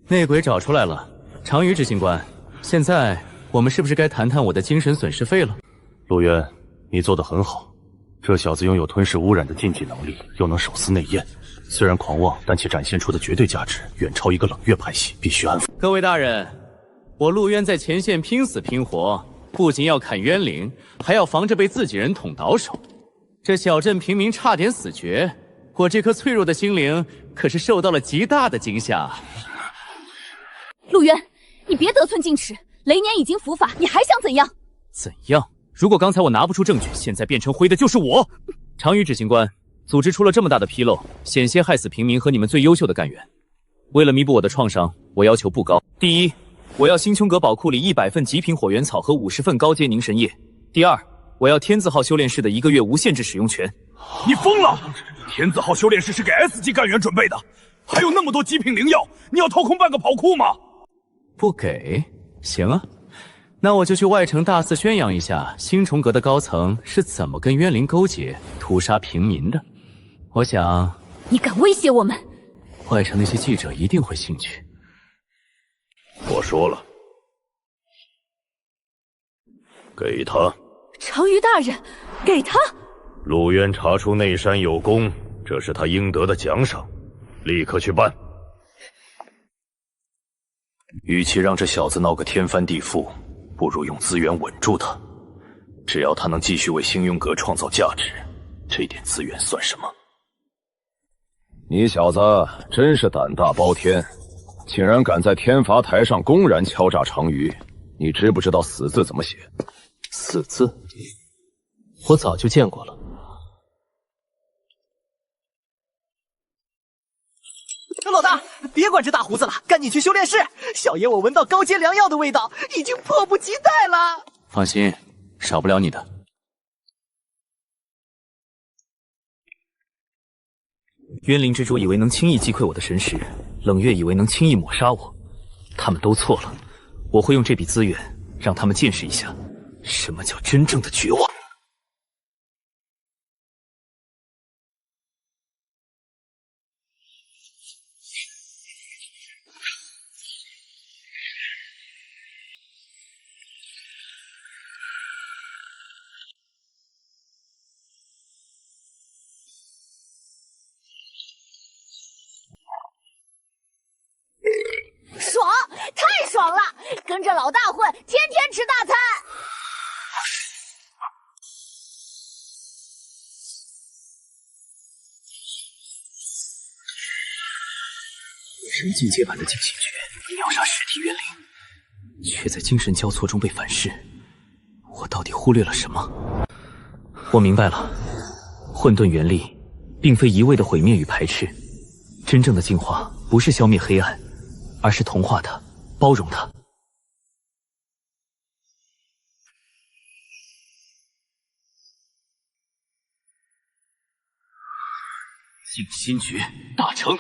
内鬼找出来了，常宇执行官，现在我们是不是该谈谈我的精神损失费了？陆渊，你做得很好，这小子拥有吞噬污染的禁忌能力，又能手撕内焰，虽然狂妄，但其展现出的绝对价值远超一个冷月派系，必须安抚。各位大人，我陆渊在前线拼死拼活，不仅要砍冤灵，还要防着被自己人捅倒手。这小镇平民差点死绝，我这颗脆弱的心灵可是受到了极大的惊吓。陆渊，你别得寸进尺，雷年已经伏法，你还想怎样？怎样？如果刚才我拿不出证据，现在变成灰的就是我。常宇执行官，组织出了这么大的纰漏，险些害死平民和你们最优秀的干员。为了弥补我的创伤，我要求不高。第一，我要星穹阁宝库里100份极品火元草和50份高阶凝神液。第二，我要天字号修炼室的1个月无限制使用权。你疯了！天字号修炼室是给 S 级干员准备的，还有那么多极品灵药，你要掏空半个宝库吗？不给？行啊，那我就去外城大肆宣扬一下星穹阁的高层是怎么跟渊灵勾结、屠杀平民的。我想，你敢威胁我们？外城那些记者一定会兴趣。我说了，给他。常于大人，给他。陆渊查出内山有功，这是他应得的奖赏，立刻去办。与其让这小子闹个天翻地覆，不如用资源稳住他。只要他能继续为星云阁创造价值，这点资源算什么？你小子真是胆大包天，竟然敢在天罚台上公然敲诈常于！你知不知道死字怎么写？死字，我早就见过了。老大，别管这大胡子了，赶紧去修炼室。小爷我闻到高阶良药的味道，已经迫不及待了。放心，少不了你的。渊灵之主以为能轻易击溃我的神识，冷月以为能轻易抹杀我，他们都错了。我会用这笔资源让他们见识一下什么叫真正的绝望。爽，太爽了！跟着老大混，天天吃大餐。野生进阶版的惊心诀，秒杀实体渊灵，却在精神交错中被反噬。我到底忽略了什么？我明白了，混沌元力并非一味的毁灭与排斥，真正的进化不是消灭黑暗，而是同化它，包容它。静心诀大成。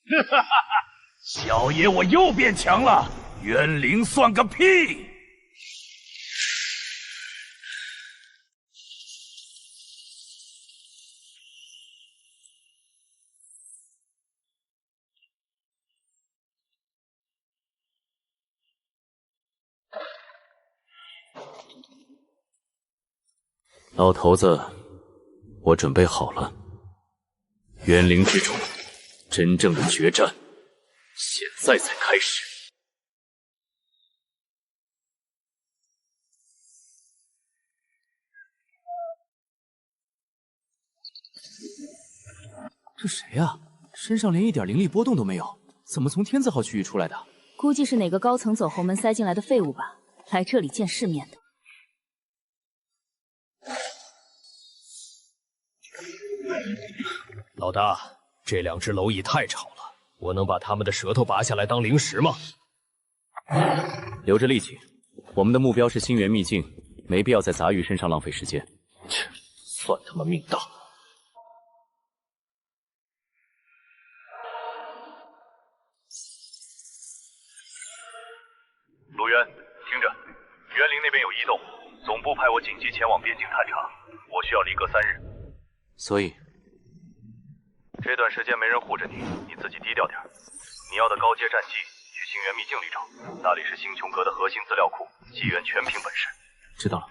哈哈，小爷我又变强了，渊灵算个屁！老头子，我准备好了。渊灵之主，真正的决战，现在才开始。这谁呀？身上连一点灵力波动都没有，怎么从天字号区域出来的？估计是哪个高层走后门塞进来的废物吧，来这里见世面的。老大，这两只蝼蚁太吵了，我能把它们的舌头拔下来当零食吗？留着力气，我们的目标是星元秘境，没必要在杂鱼身上浪费时间。切，算他们命大。陆渊，听着，园林那边有异动，总部派我紧急前往边境探查，我需要离阁3日。所以，这段时间没人护着你，你自己低调点。你要的高阶战绩，去星元秘境里找，那里是星穹阁的核心资料库，纪元全凭本事。知道了。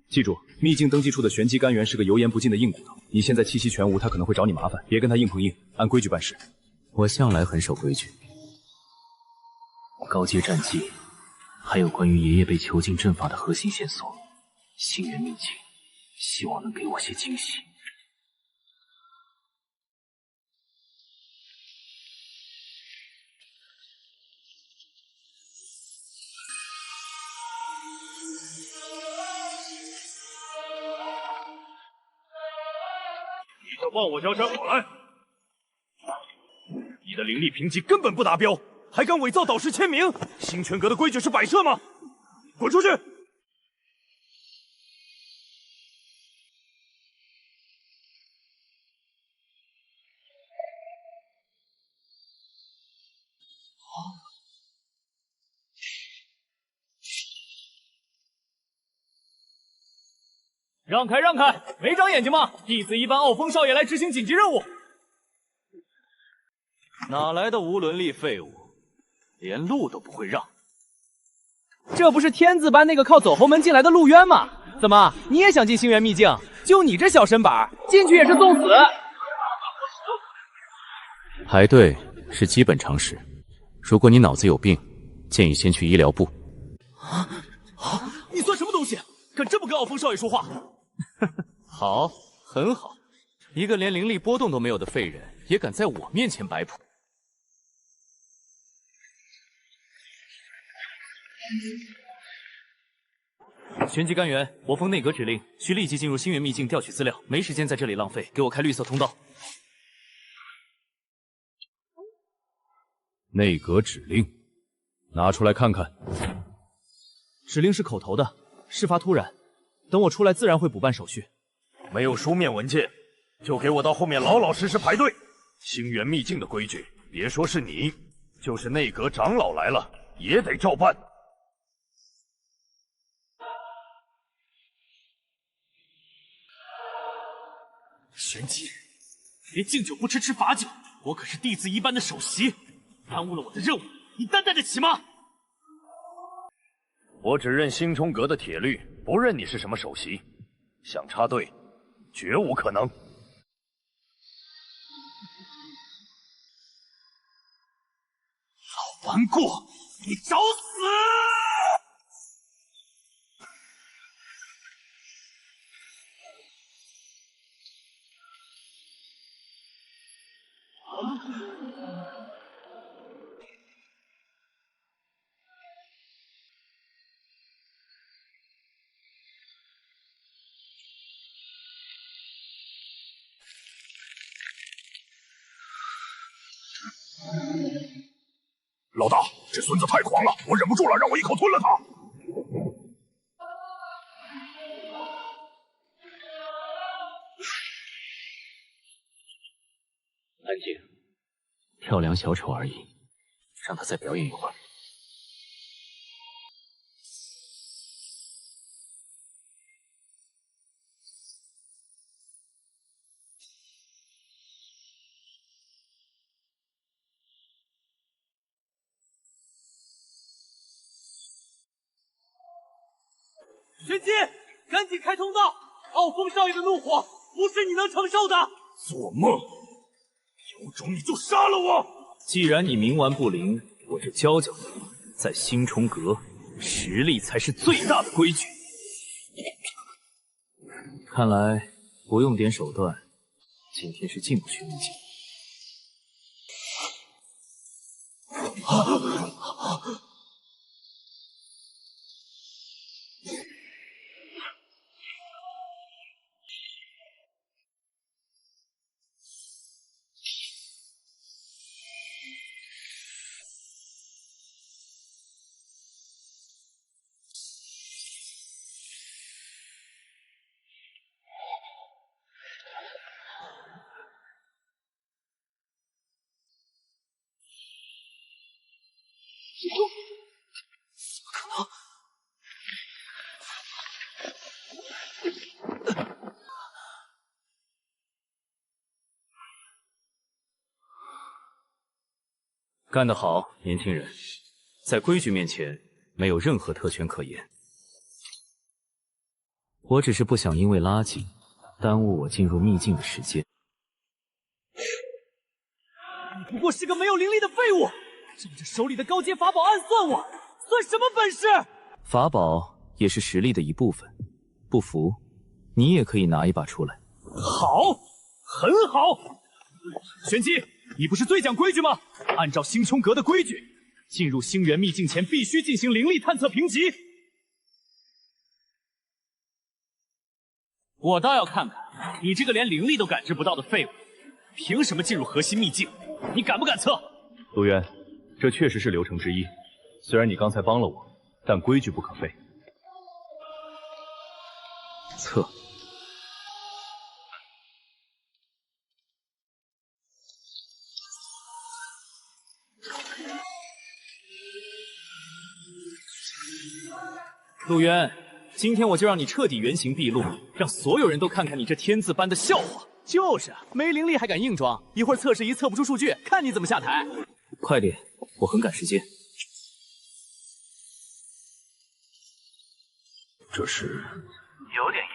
记住，秘境登记处的玄机干员是个油盐不进的硬骨头，你现在气息全无，他可能会找你麻烦，别跟他硬碰硬，按规矩办事。我向来很守规矩。高阶战绩，还有关于爷爷被囚禁阵法的核心线索，星元秘境，希望能给我些惊喜。帮我交山口来！你的灵力评级根本不达标，还敢伪造导师签名！星泉阁的规矩是摆设吗？滚出去！让开让开，没长眼睛吗？弟子一班傲风少爷来执行紧急任务。哪来的无伦力废物，连路都不会让。这不是天字班那个靠走后门进来的陆渊吗？怎么你也想进星元秘境？就你这小身板，进去也是送死。排队是基本常识，如果你脑子有病，建议先去医疗部。你算什么东西？敢这么跟傲风少爷说话？好，很好，一个连灵力波动都没有的废人，也敢在我面前摆谱。旋即干员，我奉内阁指令，需立即进入星元秘境调取资料，没时间在这里浪费，给我开绿色通道。内阁指令，拿出来看看。指令是口头的，事发突然，等我出来自然会补办手续。没有书面文件，就给我到后面老老实实排队。星元秘境的规矩，别说是你，就是内阁长老来了，也得照办。玄机，别敬酒不吃吃罚酒，我可是弟子一班的首席，耽误了我的任务，你担待得起吗？我只认星冲阁的铁律，不认你是什么首席，想插队，绝无可能。老顽固，你找死！老大，这孙子太狂了，我忍不住了，让我一口吞了他。安静，跳梁小丑而已，让他再表演一会儿。玄机，赶紧开通道！傲风少爷的怒火不是你能承受的。做梦！有种你就杀了我！既然你冥顽不灵，我就教教你，在星冲阁，实力才是最大的规矩。看来不用点手段，今天是进不去秘境。干得好，年轻人！在规矩面前，没有任何特权可言。我只是不想因为垃圾耽误我进入秘境的时间。你不过是个没有灵力的废物，仗着手里的高阶法宝暗算我，算什么本事？法宝也是实力的一部分，不服，你也可以拿一把出来。好，很好。玄机，你不是最讲规矩吗？按照星冲阁的规矩，进入星元秘境前必须进行灵力探测评级。我倒要看看你这个连灵力都感知不到的废物，凭什么进入核心秘境？你敢不敢测？陆渊，这确实是流程之一。虽然你刚才帮了我，但规矩不可废。测。陆渊，今天我就让你彻底原形毕露，让所有人都看看你这天字班的笑话。就是没灵力还敢硬装，一会儿测试仪测不出数据，看你怎么下台。快点，我很赶时间。这是有点意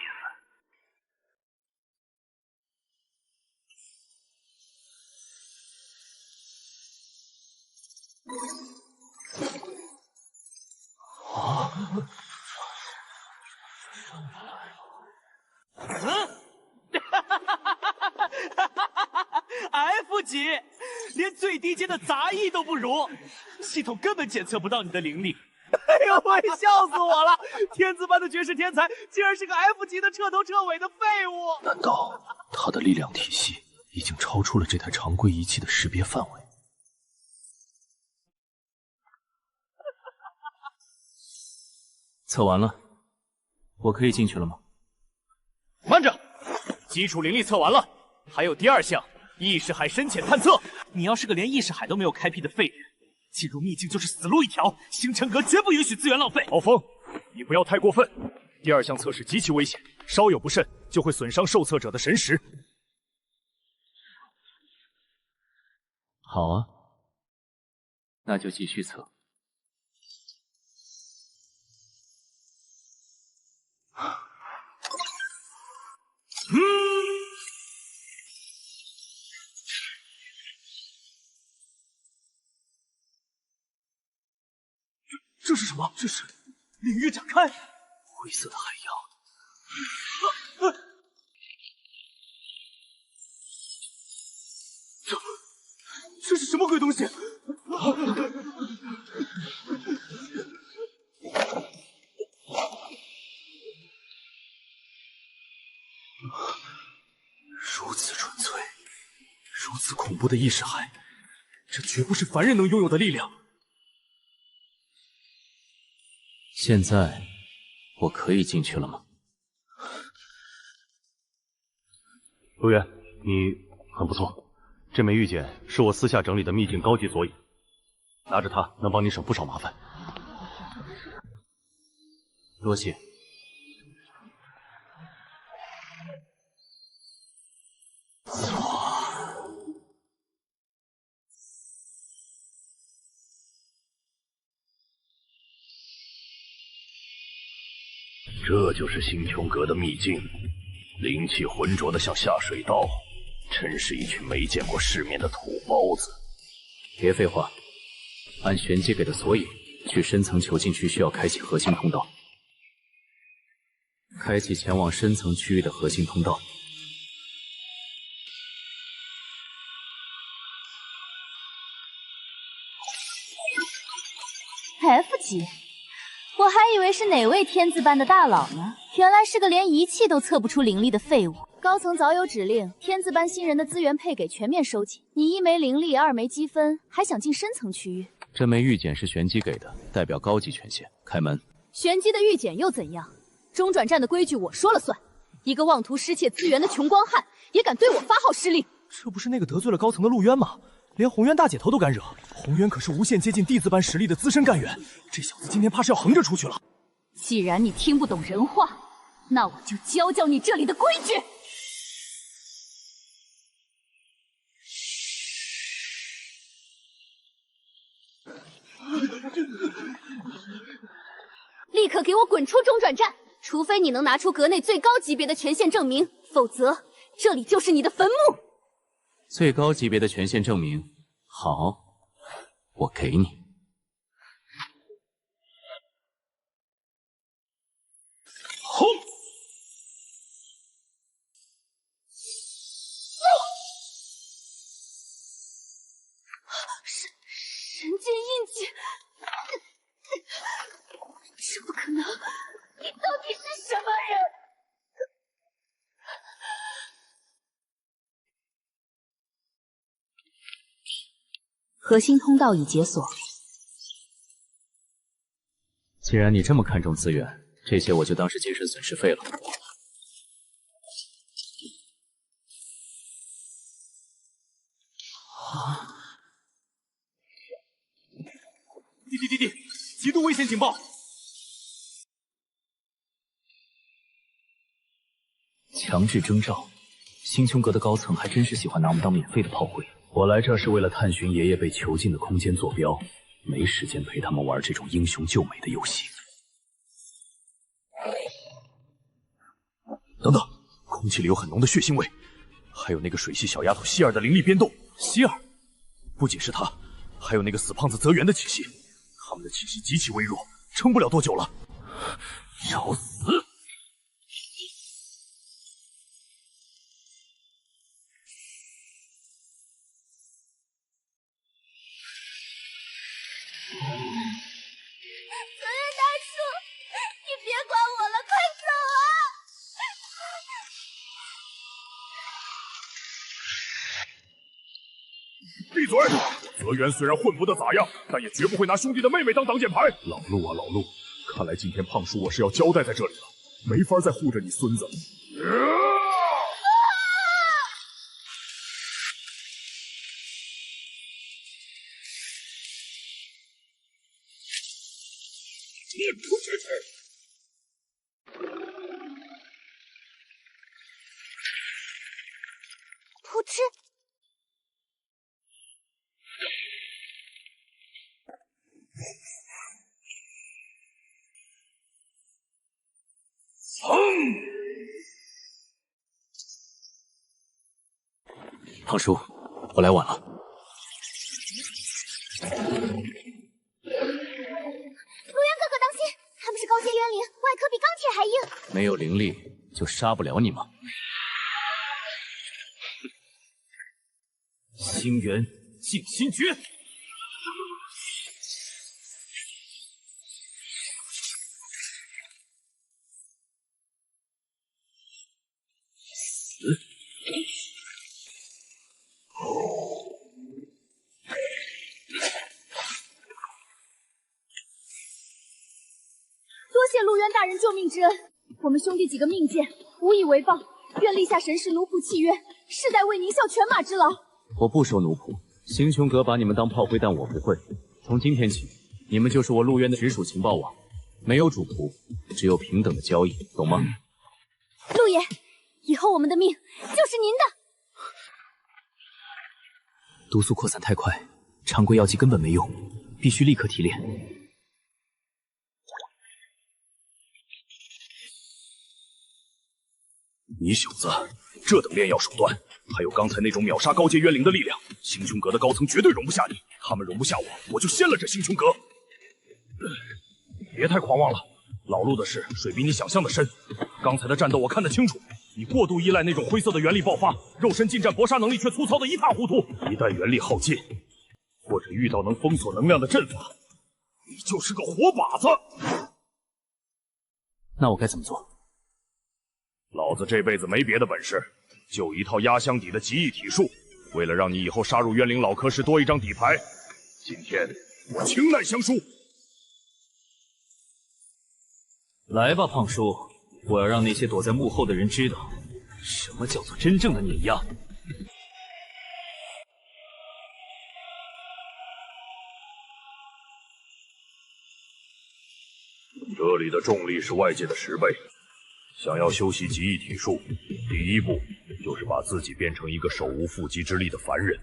F 级，连最低阶的杂役都不如，系统根本检测不到你的灵力。哎呦喂，笑死我了！天字班的绝世天才，竟然是个 F 级的彻头彻尾的废物。难道他的力量体系已经超出了这台常规仪器的识别范围？测完了，我可以进去了吗？慢着，基础灵力测完了，还有第二项意识海深浅探测。你要是个连意识海都没有开辟的废人，进入秘境就是死路一条。星辰阁绝不允许资源浪费。傲风，你不要太过分。第二项测试极其危险，稍有不慎就会损伤受测者的神识。好啊，那就继续测。这是什么？这是领域展开，灰色的海洋。这是什么鬼东西？如此纯粹，如此恐怖的意识海，这绝不是凡人能拥有的力量。现在我可以进去了吗？陆渊，你很不错。这枚玉简是我私下整理的秘境高级索引，拿着它能帮你省不少麻烦。多谢。这就是星穹阁的秘境，灵气浑浊的像下水道，真是一群没见过世面的土包子。别废话，按玄机给的索引去深层囚禁区需要开启核心通道，开启前往深层区域的核心通道。F 级，我还以为是哪位天字班的大佬呢，原来是个连仪器都测不出灵力的废物。高层早有指令，天字班新人的资源配给全面收紧。你1枚灵力，2枚积分，还想进深层区域？这枚玉简是玄机给的，代表高级权限。开门。玄机的玉简又怎样？中转站的规矩我说了算。一个妄图失窃资源的穷光汉，也敢对我发号施令？这不是那个得罪了高层的陆渊吗？连红渊大姐头都敢惹。红渊可是无限接近弟子班实力的资深干员，这小子今天怕是要横着出去了。既然你听不懂人话，那我就教教你这里的规矩。立刻给我滚出中转站！除非你能拿出阁内最高级别的权限证明，否则这里就是你的坟墓。最高级别的权限证明，好，我给你。轰！神剑印记，这不可能！你到底是什么人？核心通道已解锁。既然你这么看重资源，这些我就当是精神损失费了。滴，极度危险警报！强制征召，星穹阁的高层还真是喜欢拿我们当免费的炮灰。我来这是为了探寻爷爷被囚禁的空间坐标，没时间陪他们玩这种英雄救美的游戏。等等，空气里有很浓的血腥味，还有那个水系小丫头希尔的灵力变动。希尔，不仅是她，还有那个死胖子泽源的气息，他们的气息极其微弱，撑不了多久了。找死！闭嘴！泽源虽然混不得咋样，但也绝不会拿兄弟的妹妹当挡箭牌。老陆啊，老陆，看来今天胖叔我是要交代在这里了，没法再护着你孙子。出去！噗嗤！胖叔，我来晚了。陆渊哥哥，当心，他们是高阶渊灵，外壳比钢铁还硬。没有灵力就杀不了你吗？星元静心诀。多谢陆渊大人救命之恩，我们兄弟几个命贱，无以为报，愿立下神使奴仆契约，世代为您效犬马之劳。我不收奴仆，星穹阁把你们当炮灰，但我不会。从今天起，你们就是我陆渊的直属情报网，没有主仆，只有平等的交易，懂吗？陆爷，以后我们的命就是您的。毒素扩散太快，常规药剂根本没用，必须立刻提炼。你小子这等炼药手段，还有刚才那种秒杀高阶渊灵的力量，星穹阁的高层绝对容不下你。他们容不下我，我就掀了这星穹阁。别太狂妄了，老陆的事水比你想象的深。刚才的战斗我看得清楚，你过度依赖那种灰色的元力爆发，肉身近战搏杀能力却粗糙的一塌糊涂。一旦元力耗尽，或者遇到能封锁能量的阵法，你就是个活靶子。那我该怎么做？老子这辈子没别的本事，就一套压箱底的极意体术。为了让你以后杀入渊灵老科室多一张底牌，今天我倾难相疏。来吧，胖叔，我要让那些躲在幕后的人知道，什么叫做真正的碾压。这里的重力是外界的10倍。想要修习极意体术，第一步就是把自己变成一个手无缚鸡之力的凡人。陆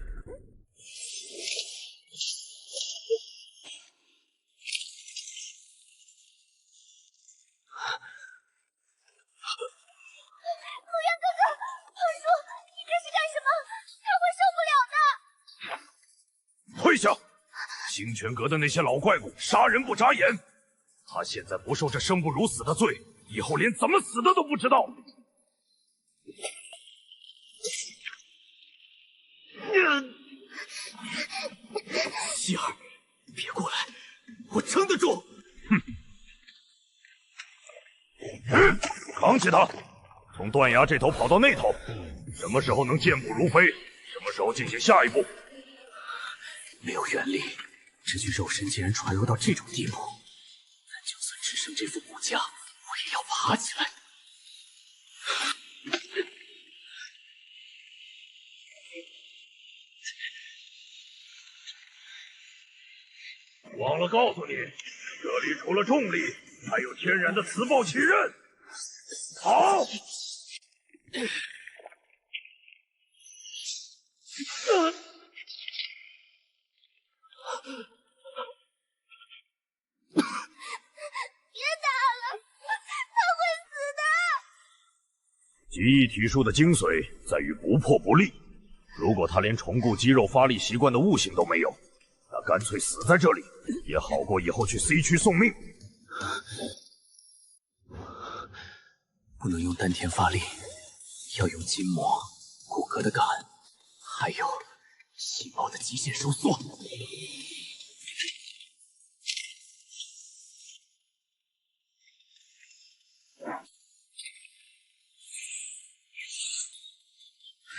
渊哥哥，胖叔，你这是干什么？他会受不了的。退下！星泉阁的那些老怪物杀人不眨眼，他现在不受这生不如死的罪，以后连怎么死的都不知道。希儿，别过来，我撑得住。扛起他，从断崖这头跑到那头，什么时候能健步如飞，什么时候进行下一步。没有元力，这具肉身竟然传弱到这种地步。但就算只剩这副骨架，我也要爬起来。忘了告诉你，这里除了重力，还有天然的磁暴起刃。好。别打了，他会死的。极意体术的精髓在于不破不立。如果他连重固肌肉发力习惯的悟性都没有，那干脆死在这里，也好过以后去 C 区送命。不能用丹田发力，要用筋膜、骨骼的感，还有细胞的极限收缩。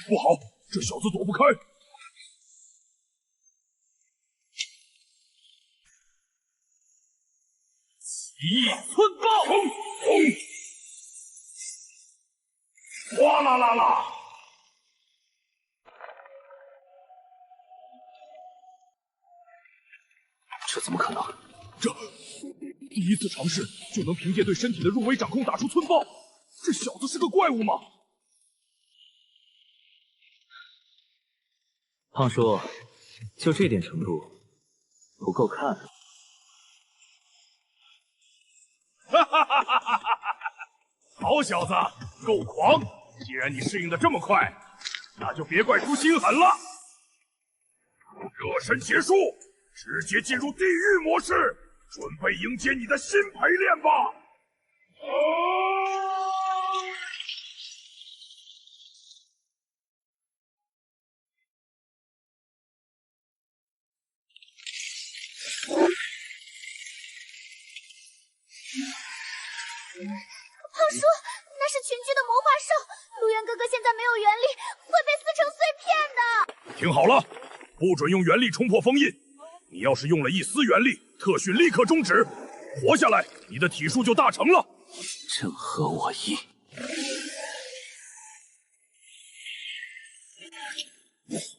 不好，这小子躲不开。极意寸爆！哗啦啦啦！这怎么可能？这第一次尝试就能凭借对身体的入微掌控打出寸爆，这小子是个怪物吗？胖叔，就这点程度，不够看。哈哈哈哈哈！好小子，够狂！既然你适应的这么快，那就别怪出心狠了。热身结束，直接进入地狱模式，准备迎接你的新陪练吧！胖叔，那是群居的魔化兽，陆渊哥哥现在没有元力，会被撕成碎片的。听好了，不准用元力冲破封印。你要是用了一丝元力，特训立刻终止。活下来，你的体术就大成了。正合我意。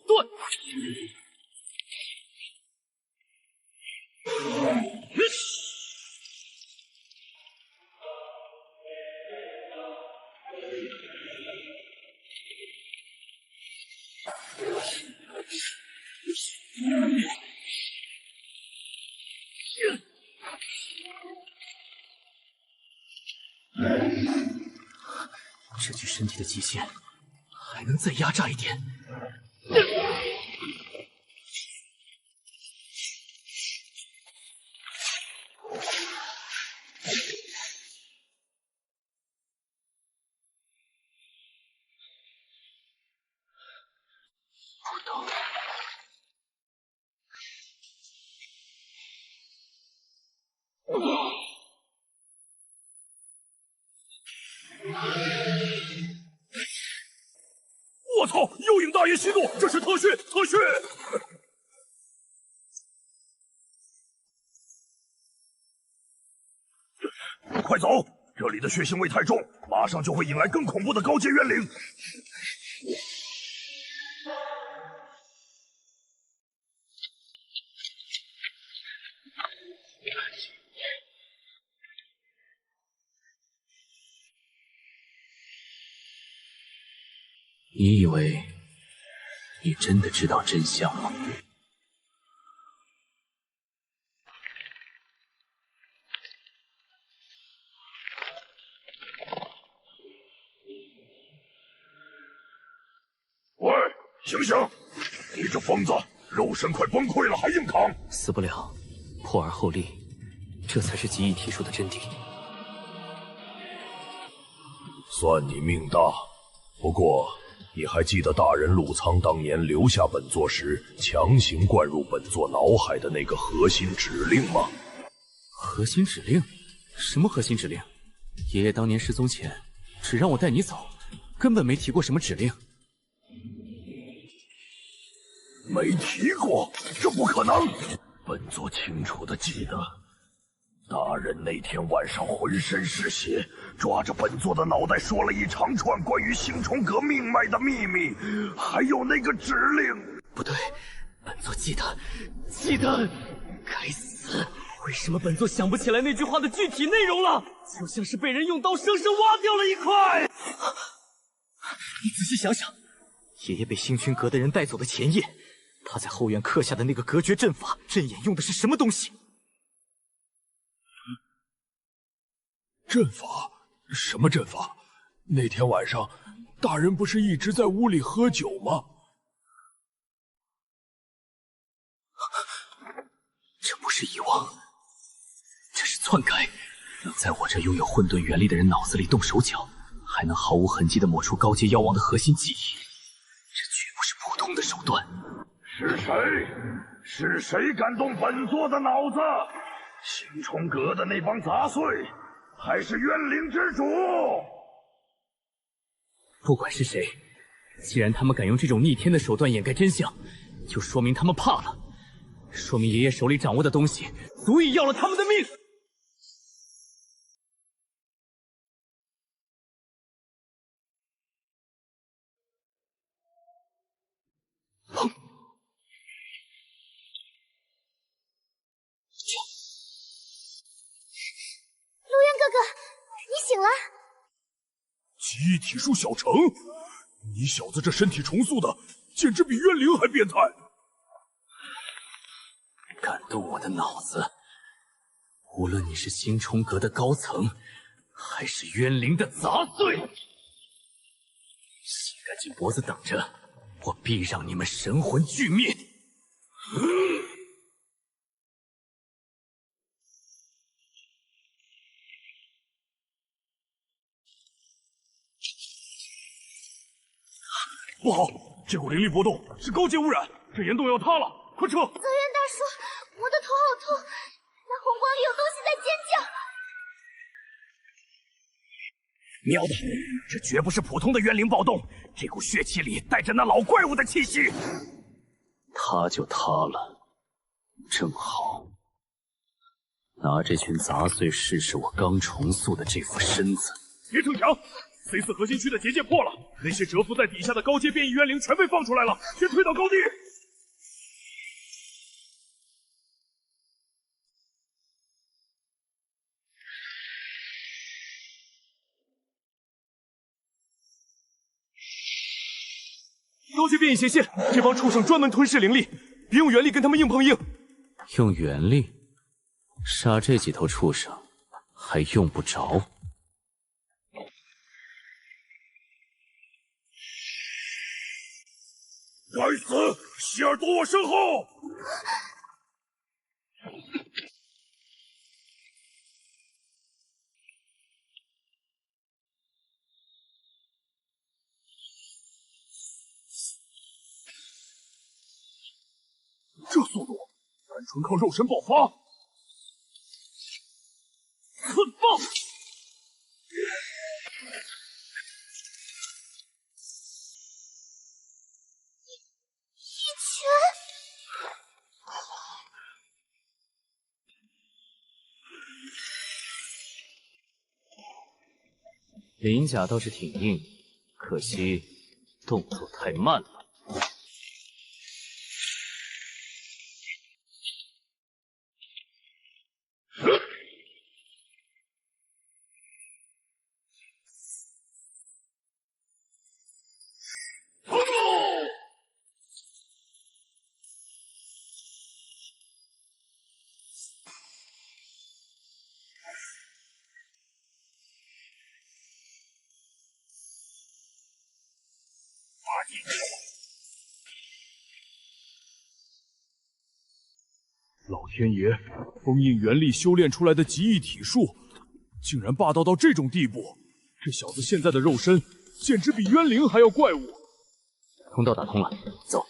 对。这具身体的极限还能再压榨一点。不动。我操！幽影大爷息怒，这是特训，特训！快走，这里的血腥味太重，马上就会引来更恐怖的高阶冤灵。你以为你真的知道真相吗？喂，醒醒！你这疯子，肉身快崩溃了还硬扛！死不了，破而后立，这才是极意体术的真谛。算你命大，不过你还记得大人陆苍当年留下本座时强行灌入本座脑海的那个核心指令吗？核心指令？什么核心指令？爷爷当年失踪前只让我带你走，根本没提过什么指令。没提过，这不可能。本座清楚的记得，大人那天晚上浑身是血，抓着本座的脑袋说了一长串关于星虫阁命脉的秘密，还有那个指令。不对，本座记得，该死！为什么本座想不起来那句话的具体内容了？就像是被人用刀生生挖掉了一块。你仔细想想，爷爷被星群阁的人带走的前夜，他在后院刻下的那个隔绝阵法阵眼用的是什么东西？阵法？什么阵法？那天晚上，大人不是一直在屋里喝酒吗？这不是遗忘，这是篡改，让在我这拥有混沌元力的人脑子里动手脚，还能毫无痕迹地抹除高阶妖王的核心记忆。这绝不是普通的手段。是谁？是谁敢动本座的脑子？星虫阁的那帮杂碎，还是冤灵之主？不管是谁，既然他们敢用这种逆天的手段掩盖真相，就说明他们怕了，说明爷爷手里掌握的东西足以要了他们的命。陆渊哥哥，你醒了。记忆体术小成，你小子这身体重塑的，简直比冤灵还变态！敢动我的脑子，无论你是星冲阁的高层，还是冤灵的杂碎，洗干净脖子等着，我必让你们神魂俱灭！不好，这股灵力波动是高阶污染，这岩洞要塌了，快撤！泽源大叔，我的头好痛，那红光里有东西在尖叫。喵的，这绝不是普通的冤灵暴动，这股血气里带着那老怪物的气息。塌就塌了，正好拿这群杂碎试试我刚重塑的这副身子。别逞强！ C4 核心区的结界破了，那些蛰伏在底下的高阶变异冤灵全被放出来了，先推到高地。高阶变异斜线，这帮畜生专门吞噬灵力，别用元力跟他们硬碰硬。用元力杀这几头畜生，还用不着。 该死！希尔躲我身后！这速度，单纯靠肉身爆发！寸爆！ 鳞甲倒是挺硬，可惜动作太慢了。老天爷，封印元力修炼出来的极异体术，竟然霸道到这种地步！这小子现在的肉身，简直比冤灵还要怪物。通道打通了，走。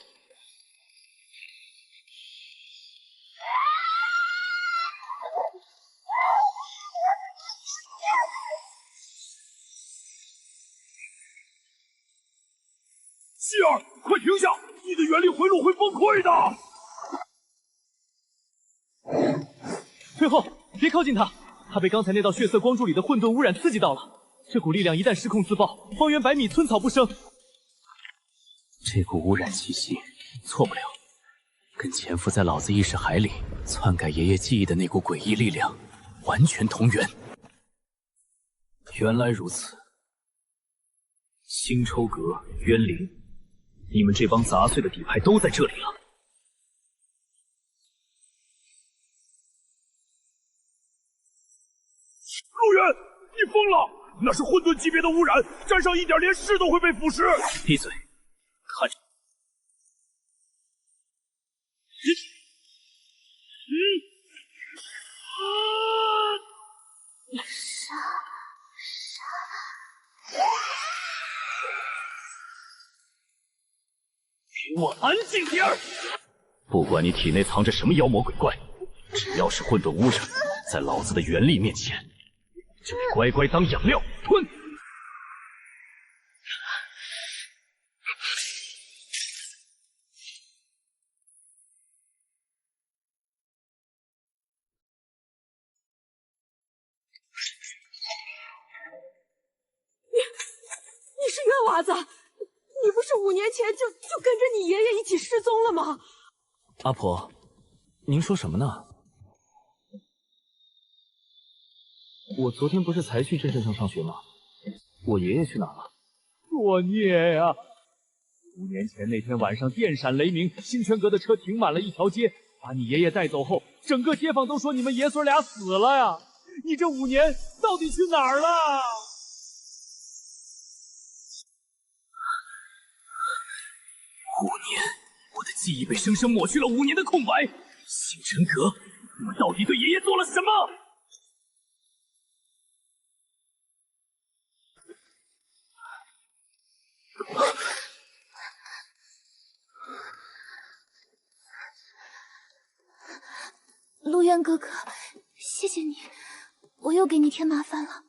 希尔，快停下！你的原力回路会崩溃的。退后，别靠近他，他被刚才那道血色光柱里的混沌污染刺激到了。这股力量一旦失控自爆，方圆100米寸草不生。这股污染气息，错不了，跟潜伏在老子意识海里、篡改爷爷记忆的那股诡异力量完全同源。原来如此，星抽阁、渊灵，你们这帮杂碎的底牌都在这里了。陆渊，你疯了！那是混沌级别的污染，沾上一点连尸都会被腐蚀。闭嘴，看着。给我安静点儿！不管你体内藏着什么妖魔鬼怪，只要是混沌污染，在老子的元力面前，就乖乖当养料吞。你是冤娃子，你不是5年前就跟着你爷爷一起失踪了吗？阿婆，您说什么呢？我昨天不是才去镇上上学吗？我爷爷去哪了？作孽呀！5年前那天晚上，电闪雷鸣，星泉阁的车停满了一条街，把你爷爷带走后，整个街坊都说你们爷孙俩死了呀！你这5年到底去哪儿了？5年，我的记忆被生生抹去了5年的空白。星辰阁，你们到底对爷爷做了什么？陆渊哥哥，谢谢你，我又给你添麻烦了。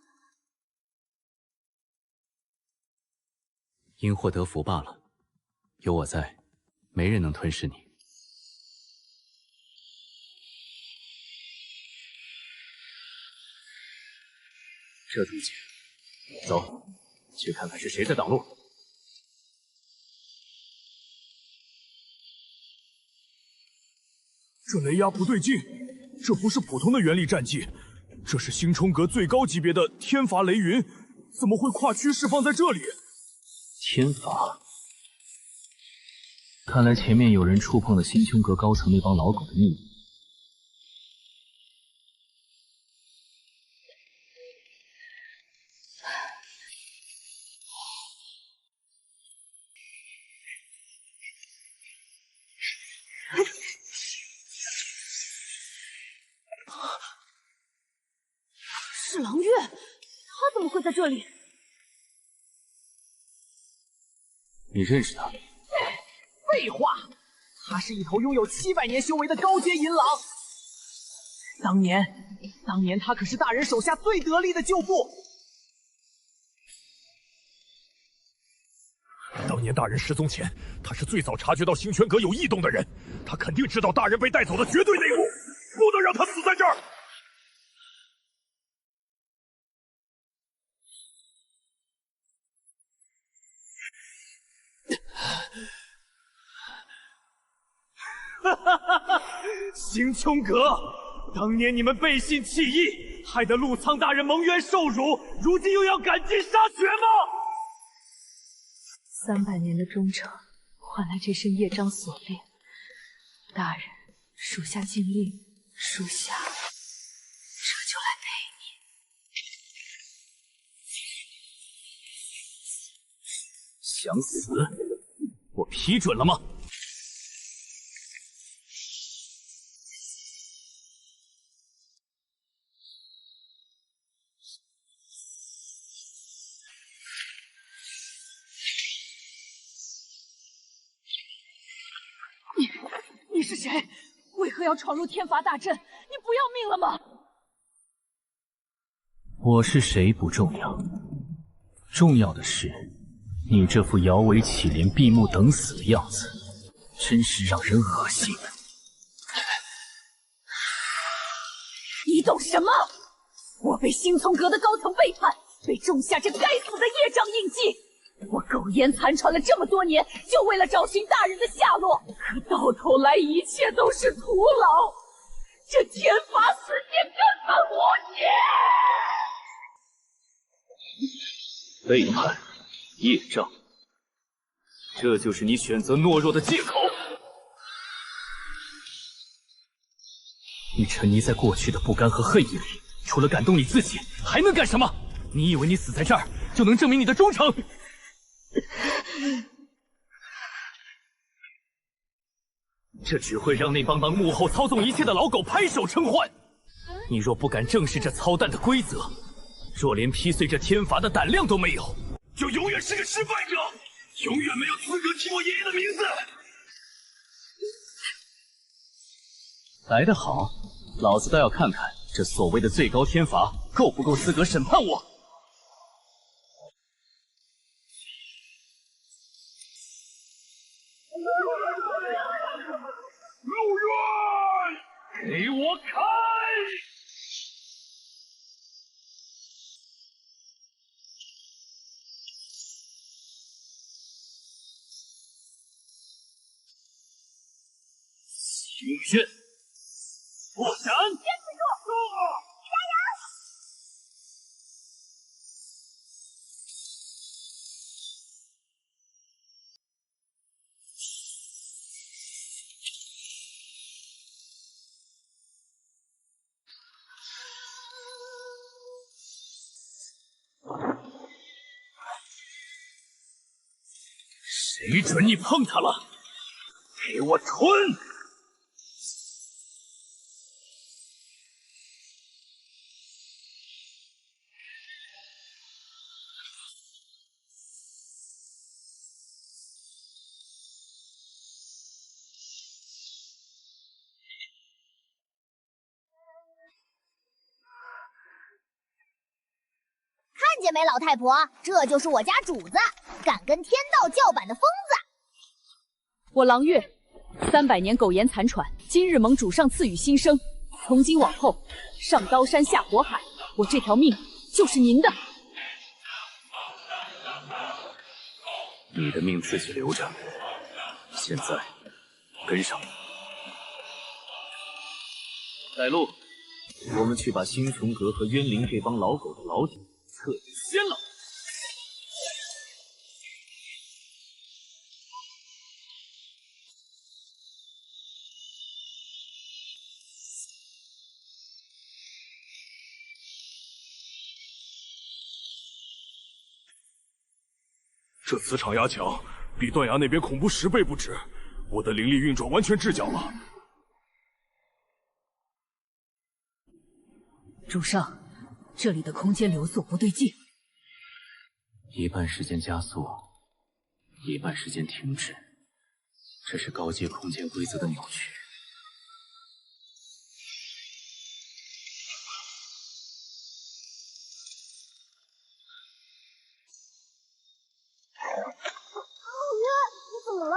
因祸得福罢了，有我在，没人能吞噬你。这东西，走，去看看是谁在挡路。这雷压不对劲，这不是普通的元力战技，这是星冲阁最高级别的天罚雷云，怎么会跨区释放在这里？天罚，看来前面有人触碰了星穹阁高层那帮老狗的秘密。是狼月，他怎么会在这里？你认识他？废话，他是一头拥有700年修为的高阶银狼。当年他可是大人手下最得力的旧部。当年大人失踪前，他是最早察觉到星泉阁有异动的人，他肯定知道大人被带走的绝对内幕，不能让他死在这儿。星穹阁，当年你们背信弃义，害得陆苍大人蒙冤受辱，如今又要赶尽杀绝吗？300年的忠诚，换来这身业障锁链。大人，属下尽力，属下这就来陪你。想死？我批准了吗？你是谁？为何要闯入天罚大阵？你不要命了吗？我是谁不重要，重要的是你这副摇尾乞怜、闭目等死的样子。真是让人恶心。你懂什么？我被星穹阁的高层背叛，被种下这该死的业障印记。我苟延残喘了这么多年，就为了找寻大人的下落，可到头来一切都是徒劳。这天罚死界根本无解。背叛，业障，这就是你选择懦弱的借口。你沉溺在过去的不甘和恨意里，除了感动你自己，还能干什么？你以为你死在这儿就能证明你的忠诚？这只会让那帮幕后操纵一切的老狗拍手称欢。你若不敢正视这操蛋的规则，若连劈碎这天罚的胆量都没有，就永远是个失败者，永远没有资格提我爷爷的名字。来得好，老子倒要看看这所谓的最高天罚够不够资格审判我。陆渊，给我开！请愿，不斩！坚持住！加油！谁准你碰他了？给我吞！看见没，老太婆，这就是我家主子，敢跟天道叫板的疯子。我郎月300年苟延残喘，今日蒙主上赐予新生。从今往后，上刀山下火海，我这条命就是您的。你的命自己留着，现在跟上我。带路，我们去把星穹阁和渊灵这帮老狗的牢底彻底掀了。这磁场压强，比断崖那边恐怖10倍不止。我的灵力运转完全滞脚了。主上，这里的空间流速不对劲，一半时间加速，一半时间停止，这是高阶空间规则的扭曲。陆渊，你怎么了？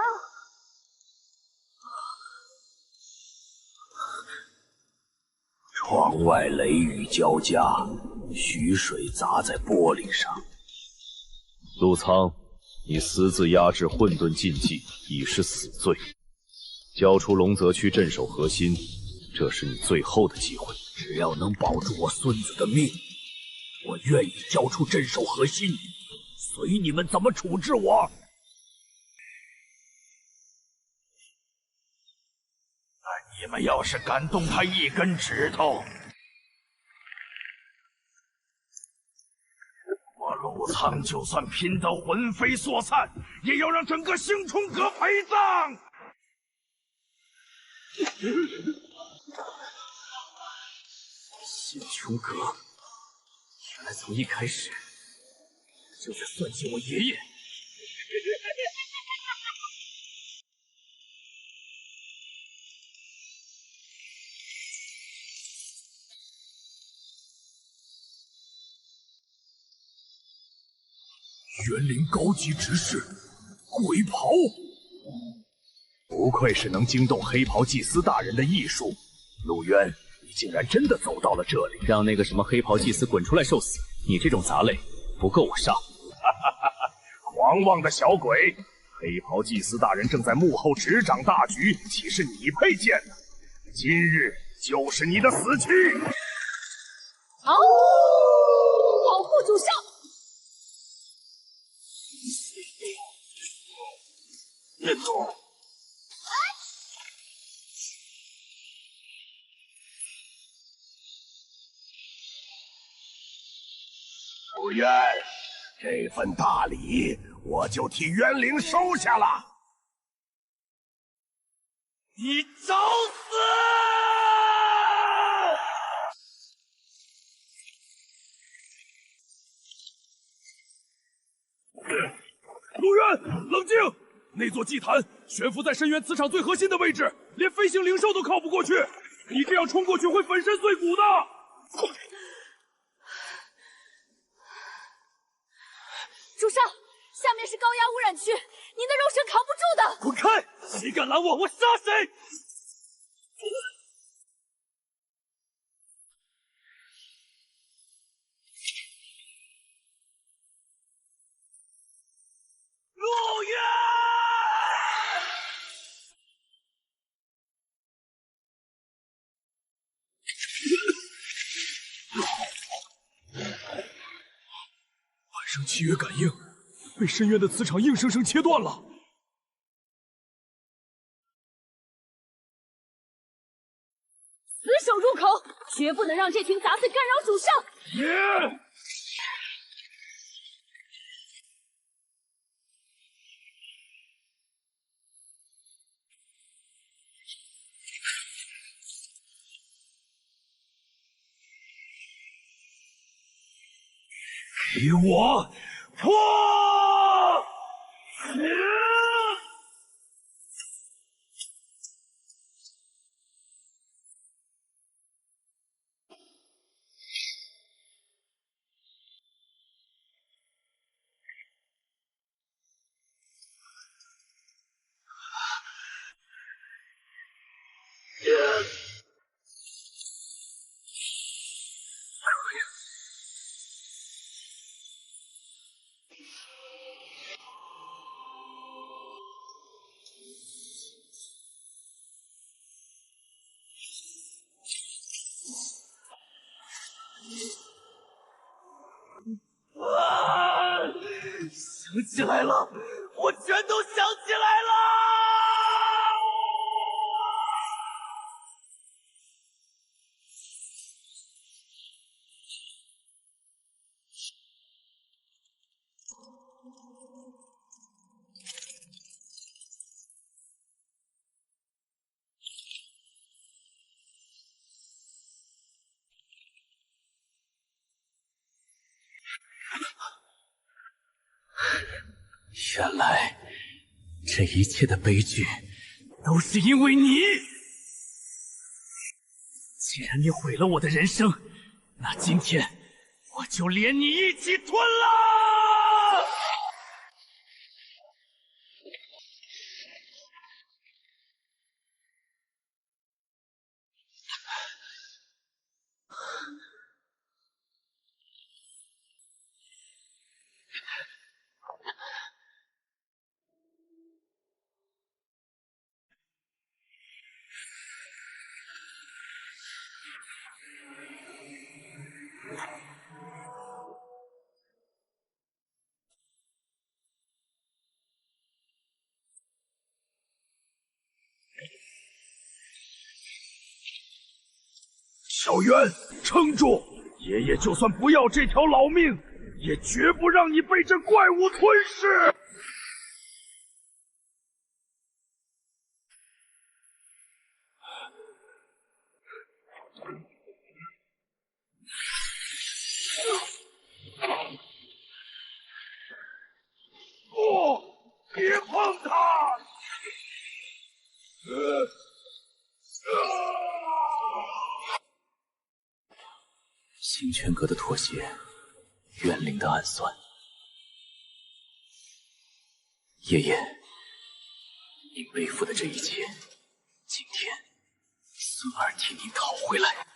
窗外雷雨交加，雨水砸在玻璃上。陆苍，你私自压制混沌禁忌，已是死罪。交出龙泽区镇守核心，这是你最后的机会。只要能保住我孙子的命，我愿意交出镇守核心，随你们怎么处置我。你们要是敢动他一根指头，我陆苍就算拼得魂飞魄散，也要让整个星穹阁陪葬。星穹阁，原来从一开始就在算计我爷爷。园林高级执事，鬼袍。不愧是能惊动黑袍祭司大人的异术，陆渊，你竟然真的走到了这里！让那个什么黑袍祭司滚出来受死！你这种杂类不够我杀！狂妄的小鬼！黑袍祭司大人正在幕后执掌大局，岂是你配见呢？今日就是你的死期！嗷！保护主上！陆渊，这份大礼我就替渊灵收下了。你找死！陆渊，冷静！那座祭坛悬浮在深渊磁场最核心的位置，连飞行灵兽都靠不过去。你这样冲过去会粉身碎骨的。主上，下面是高压污染区，您的肉身扛不住的。滚开！谁敢拦我，我杀谁！陆渊！晚上契约感应被深渊的磁场硬生生切断了。死守入口，绝不能让这群杂碎干扰主上。给我破！想起来了，我全都想起来了。原来，这一切的悲剧都是因为你。既然你毁了我的人生，那今天我就连你一起吞了！小渊，撑住！爷爷就算不要这条老命，也绝不让你被这怪物吞噬！不，别碰它！星泉阁的妥协，渊灵的暗算。爷爷，您背负的这一切，今天孙儿替您讨回来。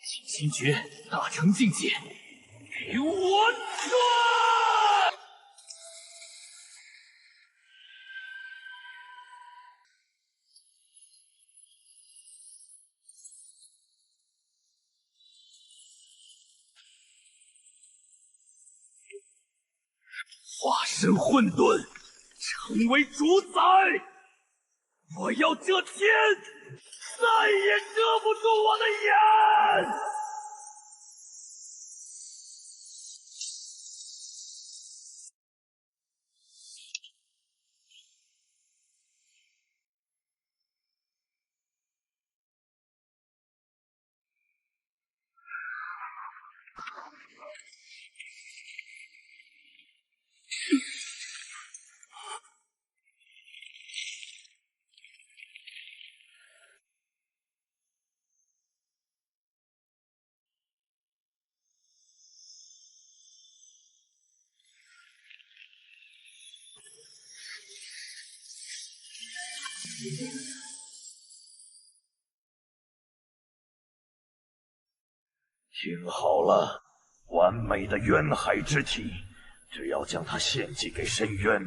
静心诀，大成境界，给我转！化身混沌，成为主宰！我要这天再也遮不住我的眼！听好了，完美的渊海之体，只要将它献祭给深渊，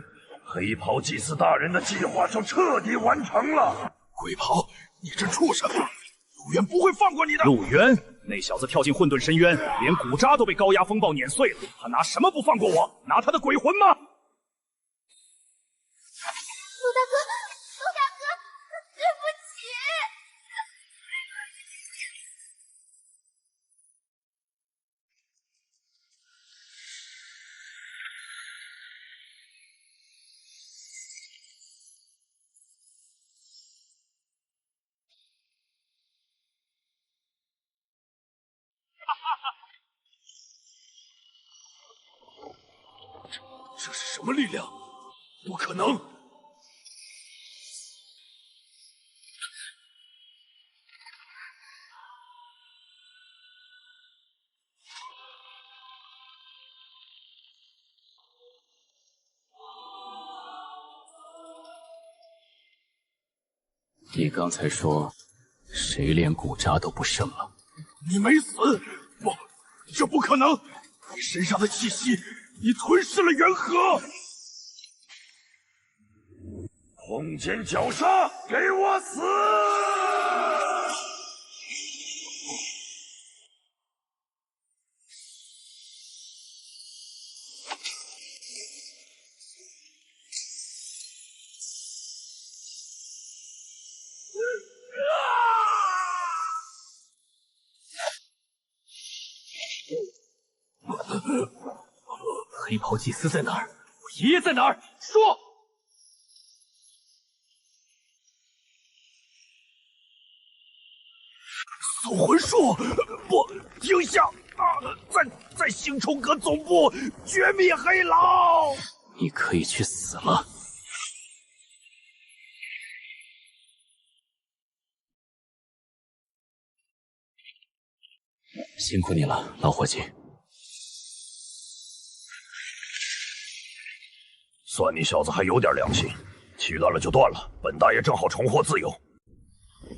黑袍祭司大人的计划就彻底完成了。鬼袍，你这畜生！陆渊不会放过你的。陆渊，那小子跳进混沌深渊，连骨渣都被高压风暴碾碎了，他拿什么不放过我？拿他的鬼魂吗？陆大哥，陆大哥，对不起。这是什么力量？不可能！你刚才说谁连骨渣都不剩了？你没死！不，这不可能！你身上的气息，你吞噬了元河！空间绞杀，给我死！黑袍祭司在哪儿？我爷爷在哪儿？说！搜魂术，不，停下！在星冲阁总部绝灭黑狼！你可以去死了！辛苦你了，老伙计。算你小子还有点良心，气断了就断了，本大爷正好重获自由。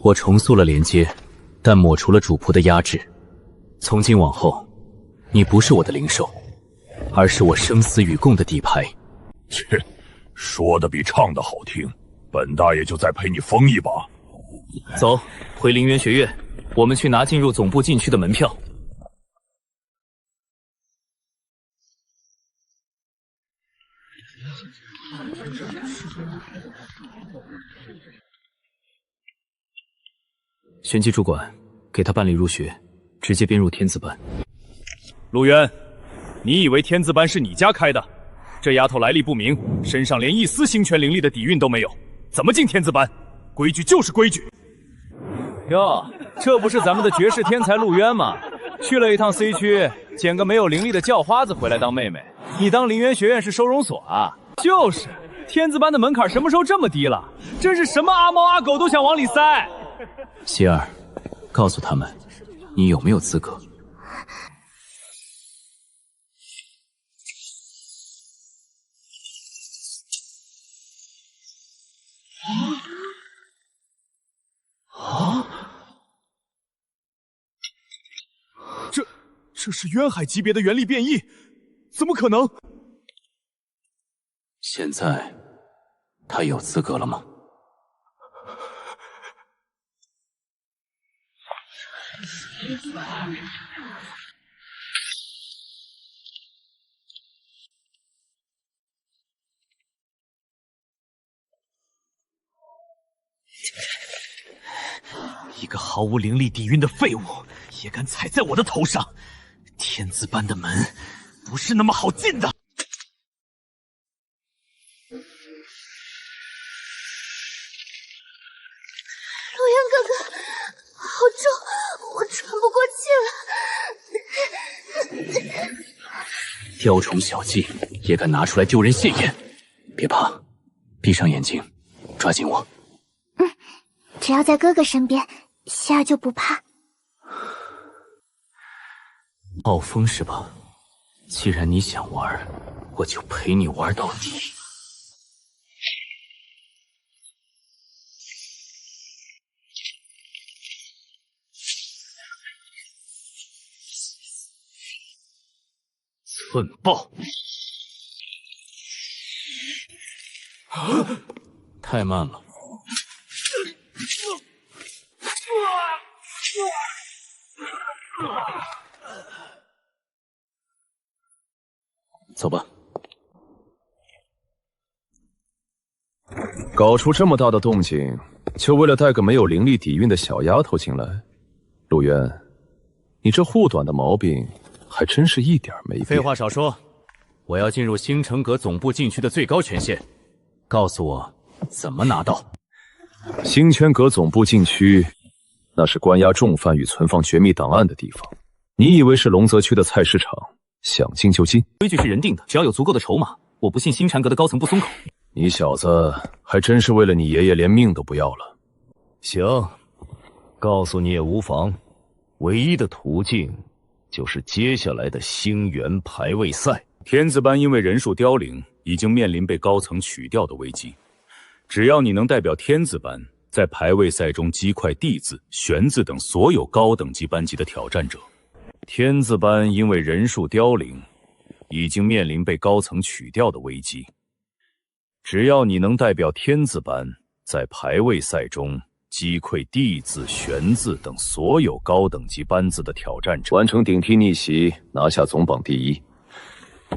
我重塑了连接，但抹除了主仆的压制。从今往后，你不是我的灵兽，而是我生死与共的底牌。切，说的比唱的好听，本大爷就再陪你疯一把。走，回灵元学院，我们去拿进入总部禁区的门票。玄机主管，给他办理入学，直接编入天字班。陆渊，你以为天字班是你家开的？这丫头来历不明，身上连一丝星泉灵力的底蕴都没有，怎么进天字班？规矩就是规矩。哟，这不是咱们的绝世天才陆渊吗？去了一趟 C 区，捡个没有灵力的叫花子回来当妹妹，你当灵元学院是收容所啊？就是，天字班的门槛什么时候这么低了？真是什么阿猫阿狗都想往里塞。希儿，告诉他们，你有没有资格？这是渊海级别的元力变异，怎么可能？现在他有资格了吗？一个毫无灵力底蕴的废物，也敢踩在我的头上！天字班的门不是那么好进的。陆渊哥哥，好重，我喘不过气了。雕虫小技也敢拿出来丢人现眼？别怕，闭上眼睛，抓紧我。只要在哥哥身边，希儿就不怕。暴风是吧？既然你想玩，我就陪你玩到底。寸爆！太慢了。走吧。搞出这么大的动静，就为了带个没有灵力底蕴的小丫头进来？陆渊，你这护短的毛病还真是一点没变。废话少说，我要进入星辰阁总部禁区的最高权限，告诉我怎么拿到。星圈阁总部禁区，那是关押重犯与存放绝密档案的地方。你以为是龙泽区的菜市场，想进就进？规矩是人定的，只要有足够的筹码，我不信星禅阁的高层不松口。你小子还真是为了你爷爷连命都不要了。行，告诉你也无妨。唯一的途径就是接下来的星元排位赛。天字班因为人数凋零，已经面临被高层取掉的危机。只要你能代表天字班在排位赛中击溃地字、玄字等所有高等级班级的挑战者，天字班因为人数凋零，已经面临被高层取掉的危机。只要你能代表天字班在排位赛中击溃地字、玄字等所有高等级班子的挑战者，完成顶替逆袭，拿下总榜第一。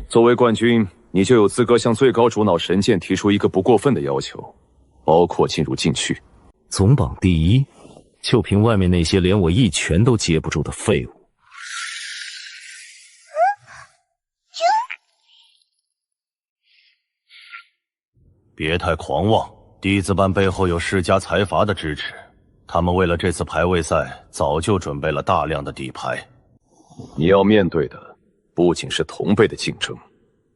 作为冠军，你就有资格向最高主脑神剑提出一个不过分的要求，包括进入禁区。总榜第一，就凭外面那些连我一拳都接不住的废物。别太狂妄，地字班背后有世家财阀的支持，他们为了这次排位赛早就准备了大量的底牌。你要面对的不仅是同辈的竞争，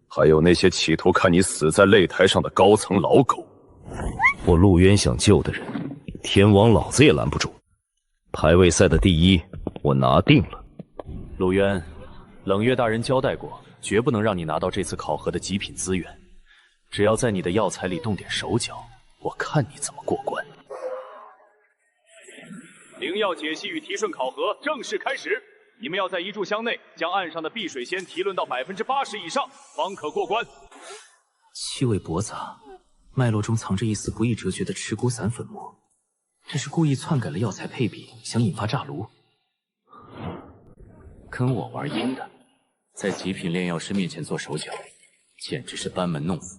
还有那些企图看你死在擂台上的高层老狗。我陆渊想救的人，天王老子也拦不住。排位赛的第一，我拿定了。陆渊，冷月大人交代过，绝不能让你拿到这次考核的极品资源。只要在你的药材里动点手脚，我看你怎么过关。灵药解析与提顺考核正式开始，你们要在一炷香内将岸上的碧水仙提论到80%以上，方可过关。七味薄杂，脉络中藏着一丝不易折绝的持骨散粉末，这是故意篡改了药材配比，想引发炸炉。跟我玩阴的，在极品炼药师面前做手脚，简直是班门弄斧。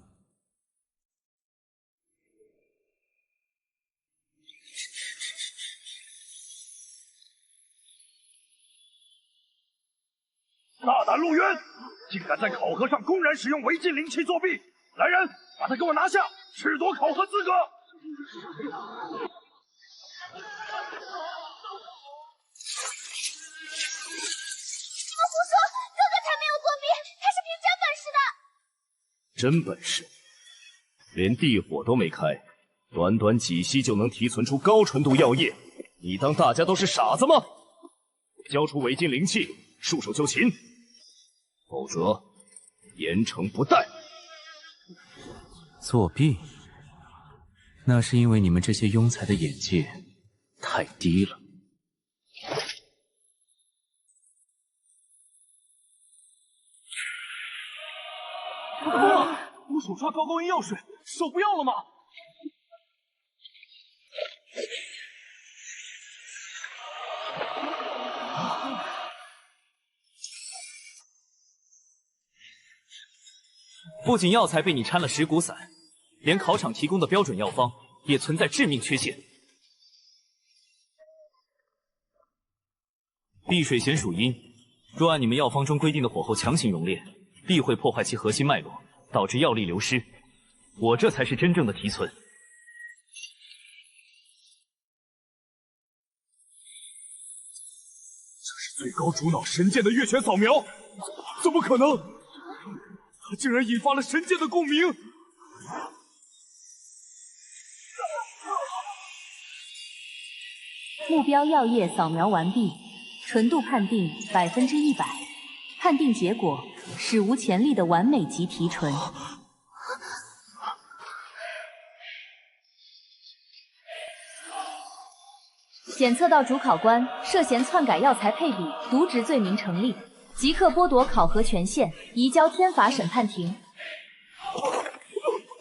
大胆陆渊，竟敢在考核上公然使用违禁灵气作弊！来人，把他给我拿下，褫夺考核资格！你们胡说！真本事，连地火都没开，短短几息就能提存出高纯度药液，你当大家都是傻子吗？交出违禁灵器，束手就擒，否则严惩不贷。作弊？那是因为你们这些庸才的眼界太低了。我手刷高高音药水，手不要了吗？不仅药材被你掺了石骨散，连考场提供的标准药方也存在致命缺陷。碧水弦属阴，若按你们药方中规定的火候强行熔炼，必会破坏其核心脉络，导致药力流失。我这才是真正的提存。这是最高主脑神剑的月泉扫描，怎么可能？他竟然引发了神剑的共鸣！目标药液扫描完毕，纯度判定100%，判定结果史无前例的完美级提纯。检测到主考官涉嫌篡改药材配比、渎职罪名成立，即刻剥夺考核权限，移交天法审判庭。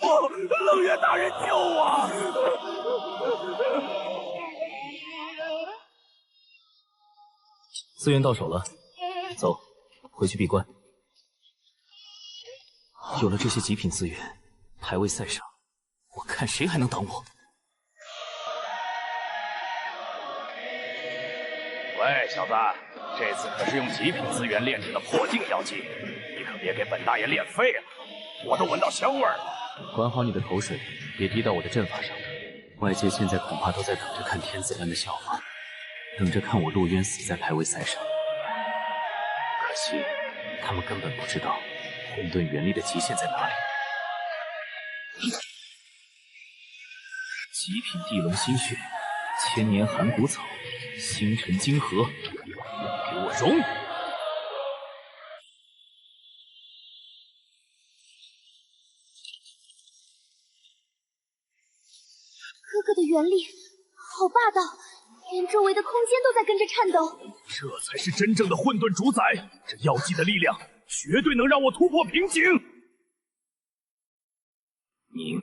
冷月大人救我！资源到手了，走，回去闭关。有了这些极品资源，排位赛上，我看谁还能挡我。喂，小子，这次可是用极品资源炼制的破境药剂，你可别给本大爷炼废了，我都闻到香味了。管好你的口水，别滴到我的阵法上。外界现在恐怕都在等着看天子般的笑话，等着看我陆渊死在排位赛上。可惜，他们根本不知道混沌元力的极限在哪里。极品地龙心血，千年寒骨草，星辰晶核，给我融！哥哥的元力好霸道，连周围的空间都在跟着颤抖。这才是真正的混沌主宰，这药剂的力量绝对能让我突破瓶颈。你。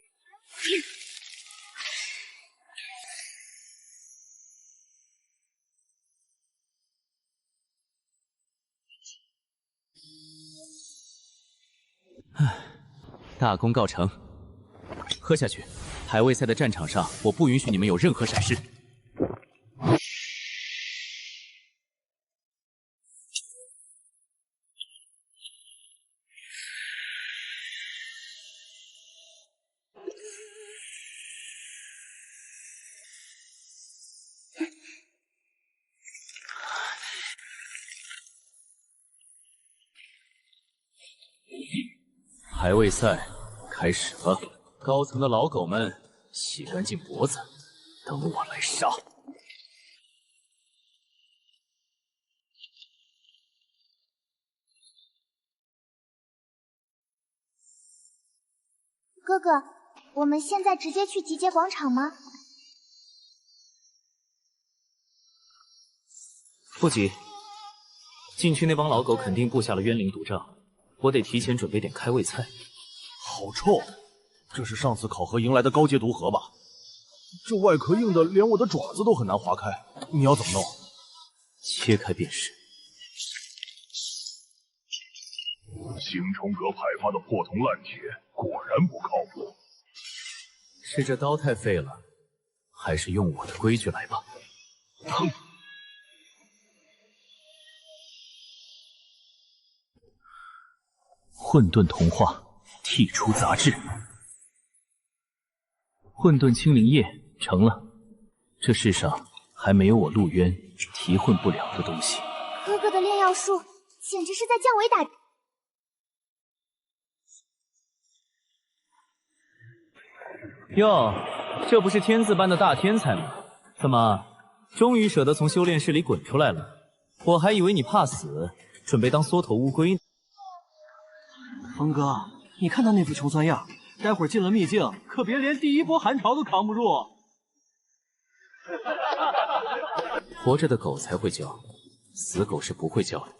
大功告成，喝下去。排位赛的战场上，我不允许你们有任何闪失。排位赛开始了，高层的老狗们洗干净脖子，等我来杀。哥哥，我们现在直接去集结广场吗？不急，禁区那帮老狗肯定布下了冤灵毒障。我得提前准备点开胃菜。好臭！这是上次考核迎来的高阶毒核吧？这外壳硬的，连我的爪子都很难划开。你要怎么弄？切开便是。星冲阁派发的破铜烂铁果然不靠谱。是这刀太废了，还是用我的规矩来吧。砰！混沌同化，剔除杂质。混沌清灵液成了，这世上还没有我陆渊提混不了的东西。哥哥的炼药术简直是在降维打。哟，这不是天字班的大天才吗？怎么，终于舍得从修炼室里滚出来了？我还以为你怕死，准备当缩头乌龟呢。风哥，你看他那副穷酸样，待会儿进了秘境，可别连第一波寒潮都扛不住。活着的狗才会叫，死狗是不会叫的。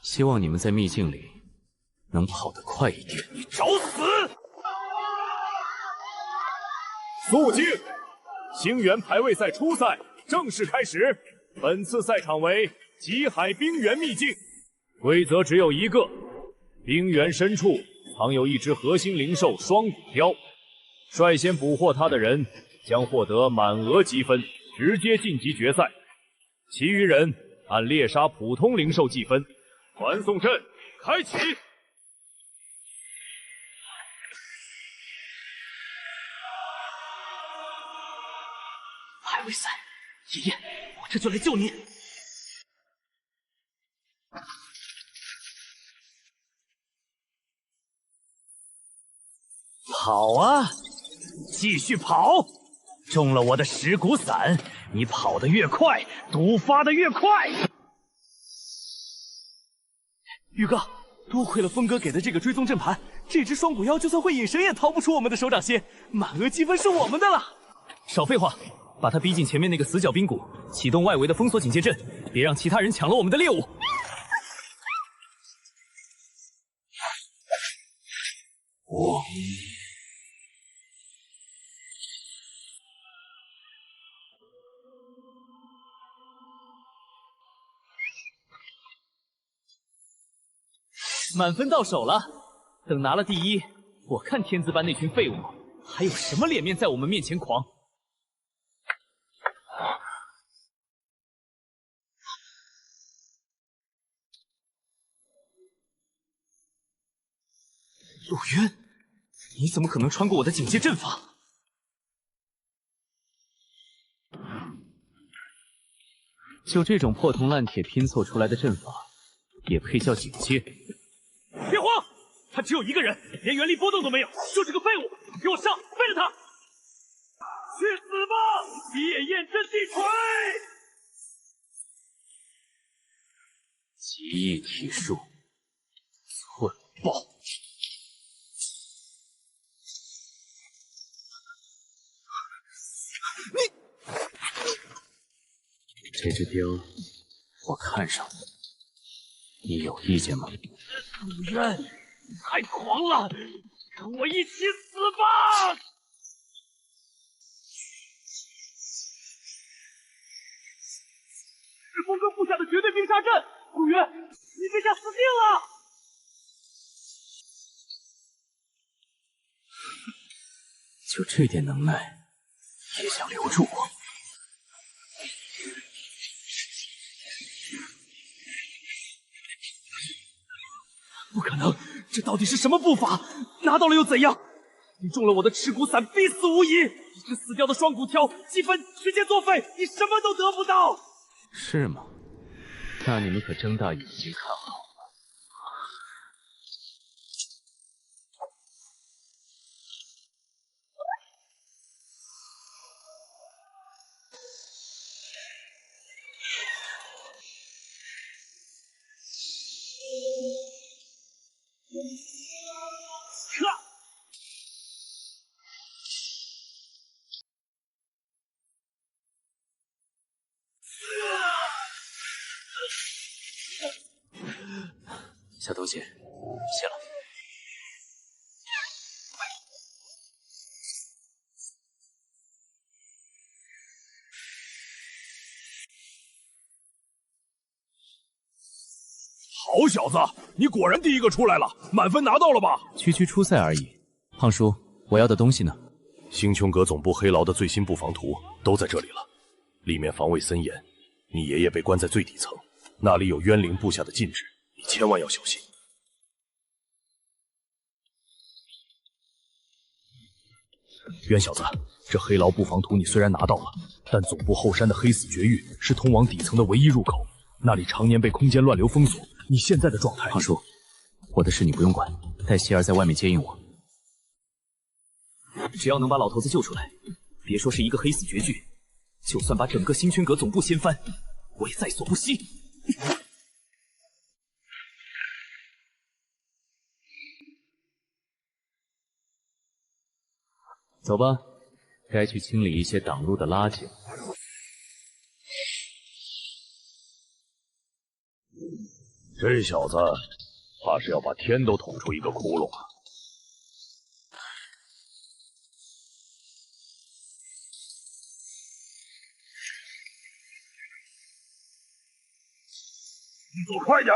希望你们在秘境里能跑得快一点。你找死！肃静！星源排位赛初赛正式开始。本次赛场为极海冰原秘境，规则只有一个：冰原深处藏有一只核心灵兽双骨雕，率先捕获它的人将获得满额积分，直接晋级决赛。其余人按猎杀普通灵兽计分。传送阵开启。排位赛，爷爷，我这就来救你。跑啊，继续跑！中了我的蚀骨散，你跑得越快，毒发得越快。宇哥，多亏了风哥给的这个追踪阵盘，这只双骨妖就算会隐身，也逃不出我们的手掌心。满额积分是我们的了。少废话，把他逼进前面那个死角冰谷，启动外围的封锁警戒阵，别让其他人抢了我们的猎物。我。满分到手了，等拿了第一，我看天资班那群废物还有什么脸面在我们面前狂。陆渊，你怎么可能穿过我的警戒阵法？就这种破铜烂铁拼凑出来的阵法，也配叫警戒？别慌，他只有一个人，连原力波动都没有，就是个废物！给我上，背着他！去死吧，烈焰阵地锤！极翼体术，寸爆！这只雕，我看上了，你有意见吗？陆渊，你太狂了，跟我一起死吧！是风哥布下的绝对冰杀阵，陆渊，你这下死定了！就这点能耐，也想留住我？不可能，这到底是什么步法？拿到了又怎样？你中了我的持骨散，必死无疑。一只死掉的双骨条，积分直接作废，你什么都得不到。是吗？那你们可睁大眼睛看好了。小东西，谢了。好小子，你果然第一个出来了，满分拿到了吧？区区初赛而已。胖叔，我要的东西呢？星穹阁总部黑牢的最新布防图都在这里了，里面防卫森严。你爷爷被关在最底层，那里有渊灵布下的禁制，你千万要小心。渊小子，这黑牢布防图你虽然拿到了，但总部后山的黑死绝域是通往底层的唯一入口，那里常年被空间乱流封锁。你现在的状态，胖叔，我的事你不用管，带希儿在外面接应我。只要能把老头子救出来，别说是一个黑死绝句，就算把整个星轩阁总部掀翻，我也在所不惜。走吧，该去清理一些挡路的垃圾了。这小子怕是要把天都捅出一个窟窿啊！动作快点！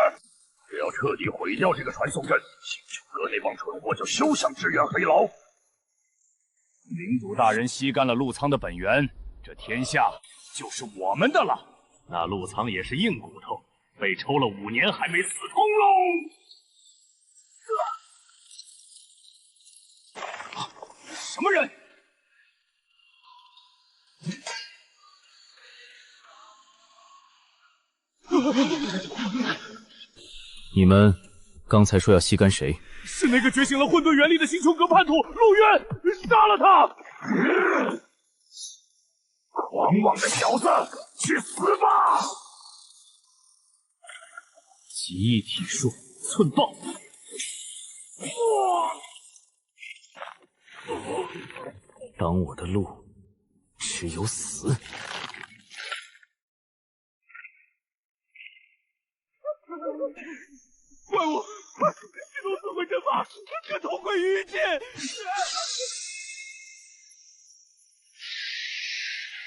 只要彻底毁掉这个传送阵，星穹阁那帮蠢货就休想支援黑牢。领主大人吸干了陆仓的本源，这天下就是我们的了。那陆仓也是硬骨头，被抽了5年还没死通喽！什么人？你们刚才说要吸干谁？是那个觉醒了混沌元力的星穹阁叛徒陆渊，杀了他！狂妄的小子，去死吧！极意体术，寸爆！挡我的路，只有死。怪物，快启动死魂阵法，可同归于尽！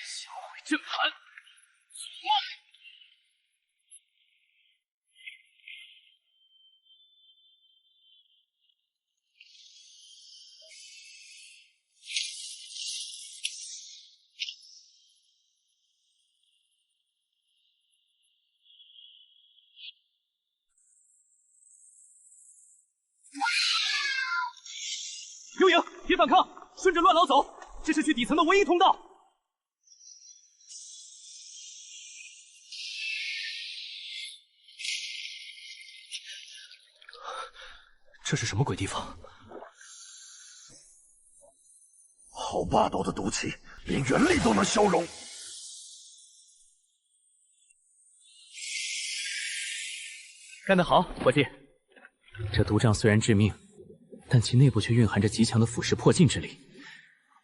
销毁阵盘，幽影，别反抗，顺着乱牢走，这是去底层的唯一通道。这是什么鬼地方？好霸道的毒气，连元力都能消融。干得好，伙计！这毒瘴虽然致命，但其内部却蕴含着极强的腐蚀破镜之力。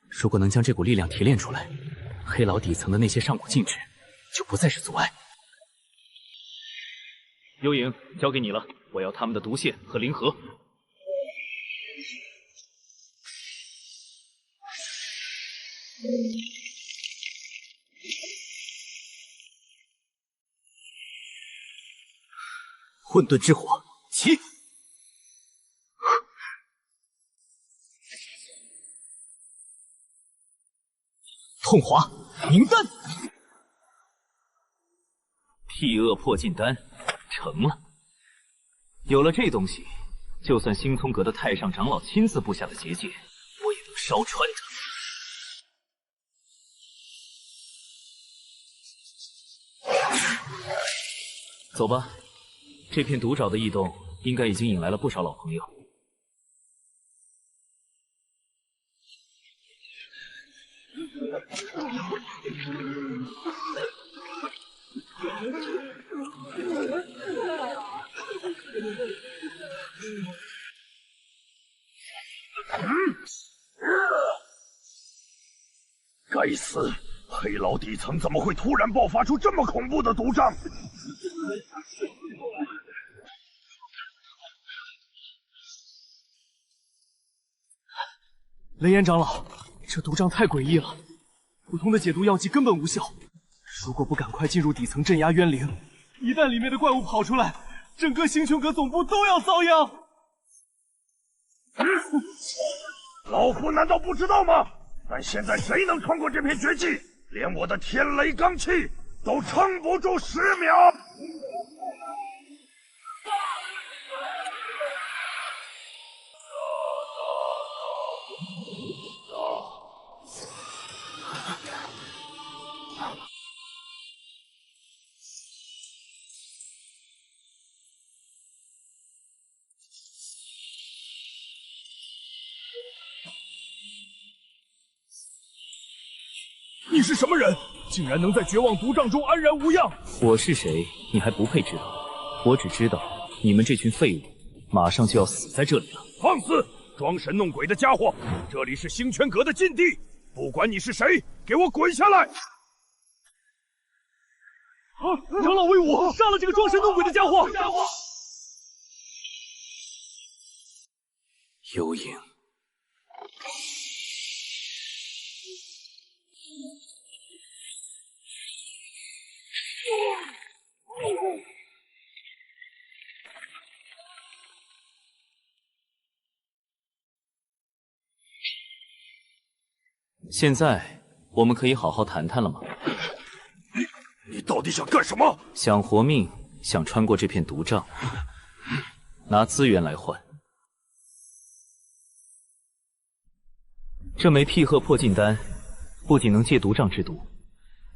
如果能将这股力量提炼出来，黑牢底层的那些上古禁制就不再是阻碍。幽影，交给你了，我要他们的毒线和灵核。混沌之火，起！痛华明丹，辟恶破禁丹成了。有了这东西，就算星聪阁的太上长老亲自布下的结界，我也能烧穿它。走吧，这片毒爪的异动应该已经引来了不少老朋友。该死！黑牢底层怎么会突然爆发出这么恐怖的毒瘴？雷岩长老，这毒瘴太诡异了，普通的解毒药剂根本无效。如果不赶快进入底层镇压冤灵，一旦里面的怪物跑出来，整个星穹阁总部都要遭殃。老夫难道不知道吗？但现在谁能穿过这片绝技？连我的天雷罡气都撑不住10秒。你是什么人？竟然能在绝望毒瘴中安然无恙？我是谁，你还不配知道。我只知道，你们这群废物，马上就要死在这里了。放肆！装神弄鬼的家伙！这里是星泉阁的禁地，不管你是谁，给我滚下来！长老威武，杀了这个装神弄鬼的家伙！幽影，现在我们可以好好谈谈了吗？你到底想干什么？想活命，想穿过这片毒瘴，拿资源来换。这枚辟鹤破禁丹不仅能戒毒瘴之毒，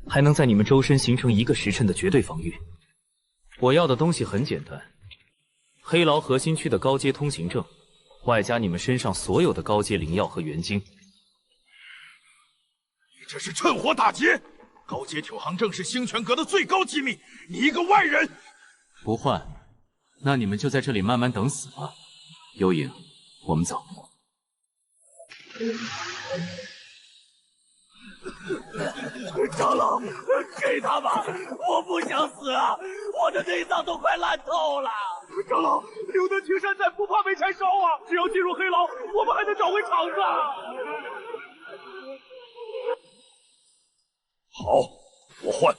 还能在你们周身形成1个时辰的绝对防御。我要的东西很简单，黑牢核心区的高阶通行证，外加你们身上所有的高阶灵药和元晶。你这是趁火打劫！高阶挺行证是星泉阁的最高机密，你一个外人！不换，那你们就在这里慢慢等死吧。幽影，我们走。长老，给他吧，我不想死啊！我的内脏都快烂透了。长老，留得青山在，不怕没柴烧啊！只要进入黑牢，我们还能找回场子。好，我换。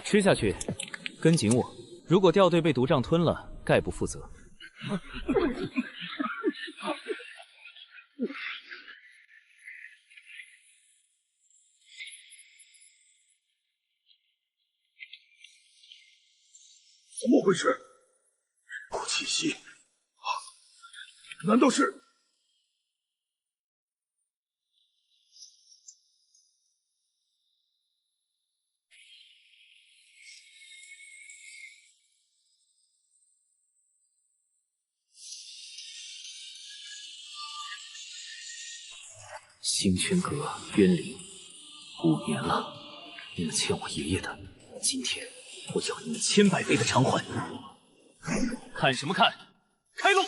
吃下去，跟紧我。如果掉队被毒瘴吞了，概不负责。怎么回事？这股气息啊，难道是？星泉阁渊灵，5年了，你们欠我爷爷的，今天我要你们100倍的偿还。看什么看？开路！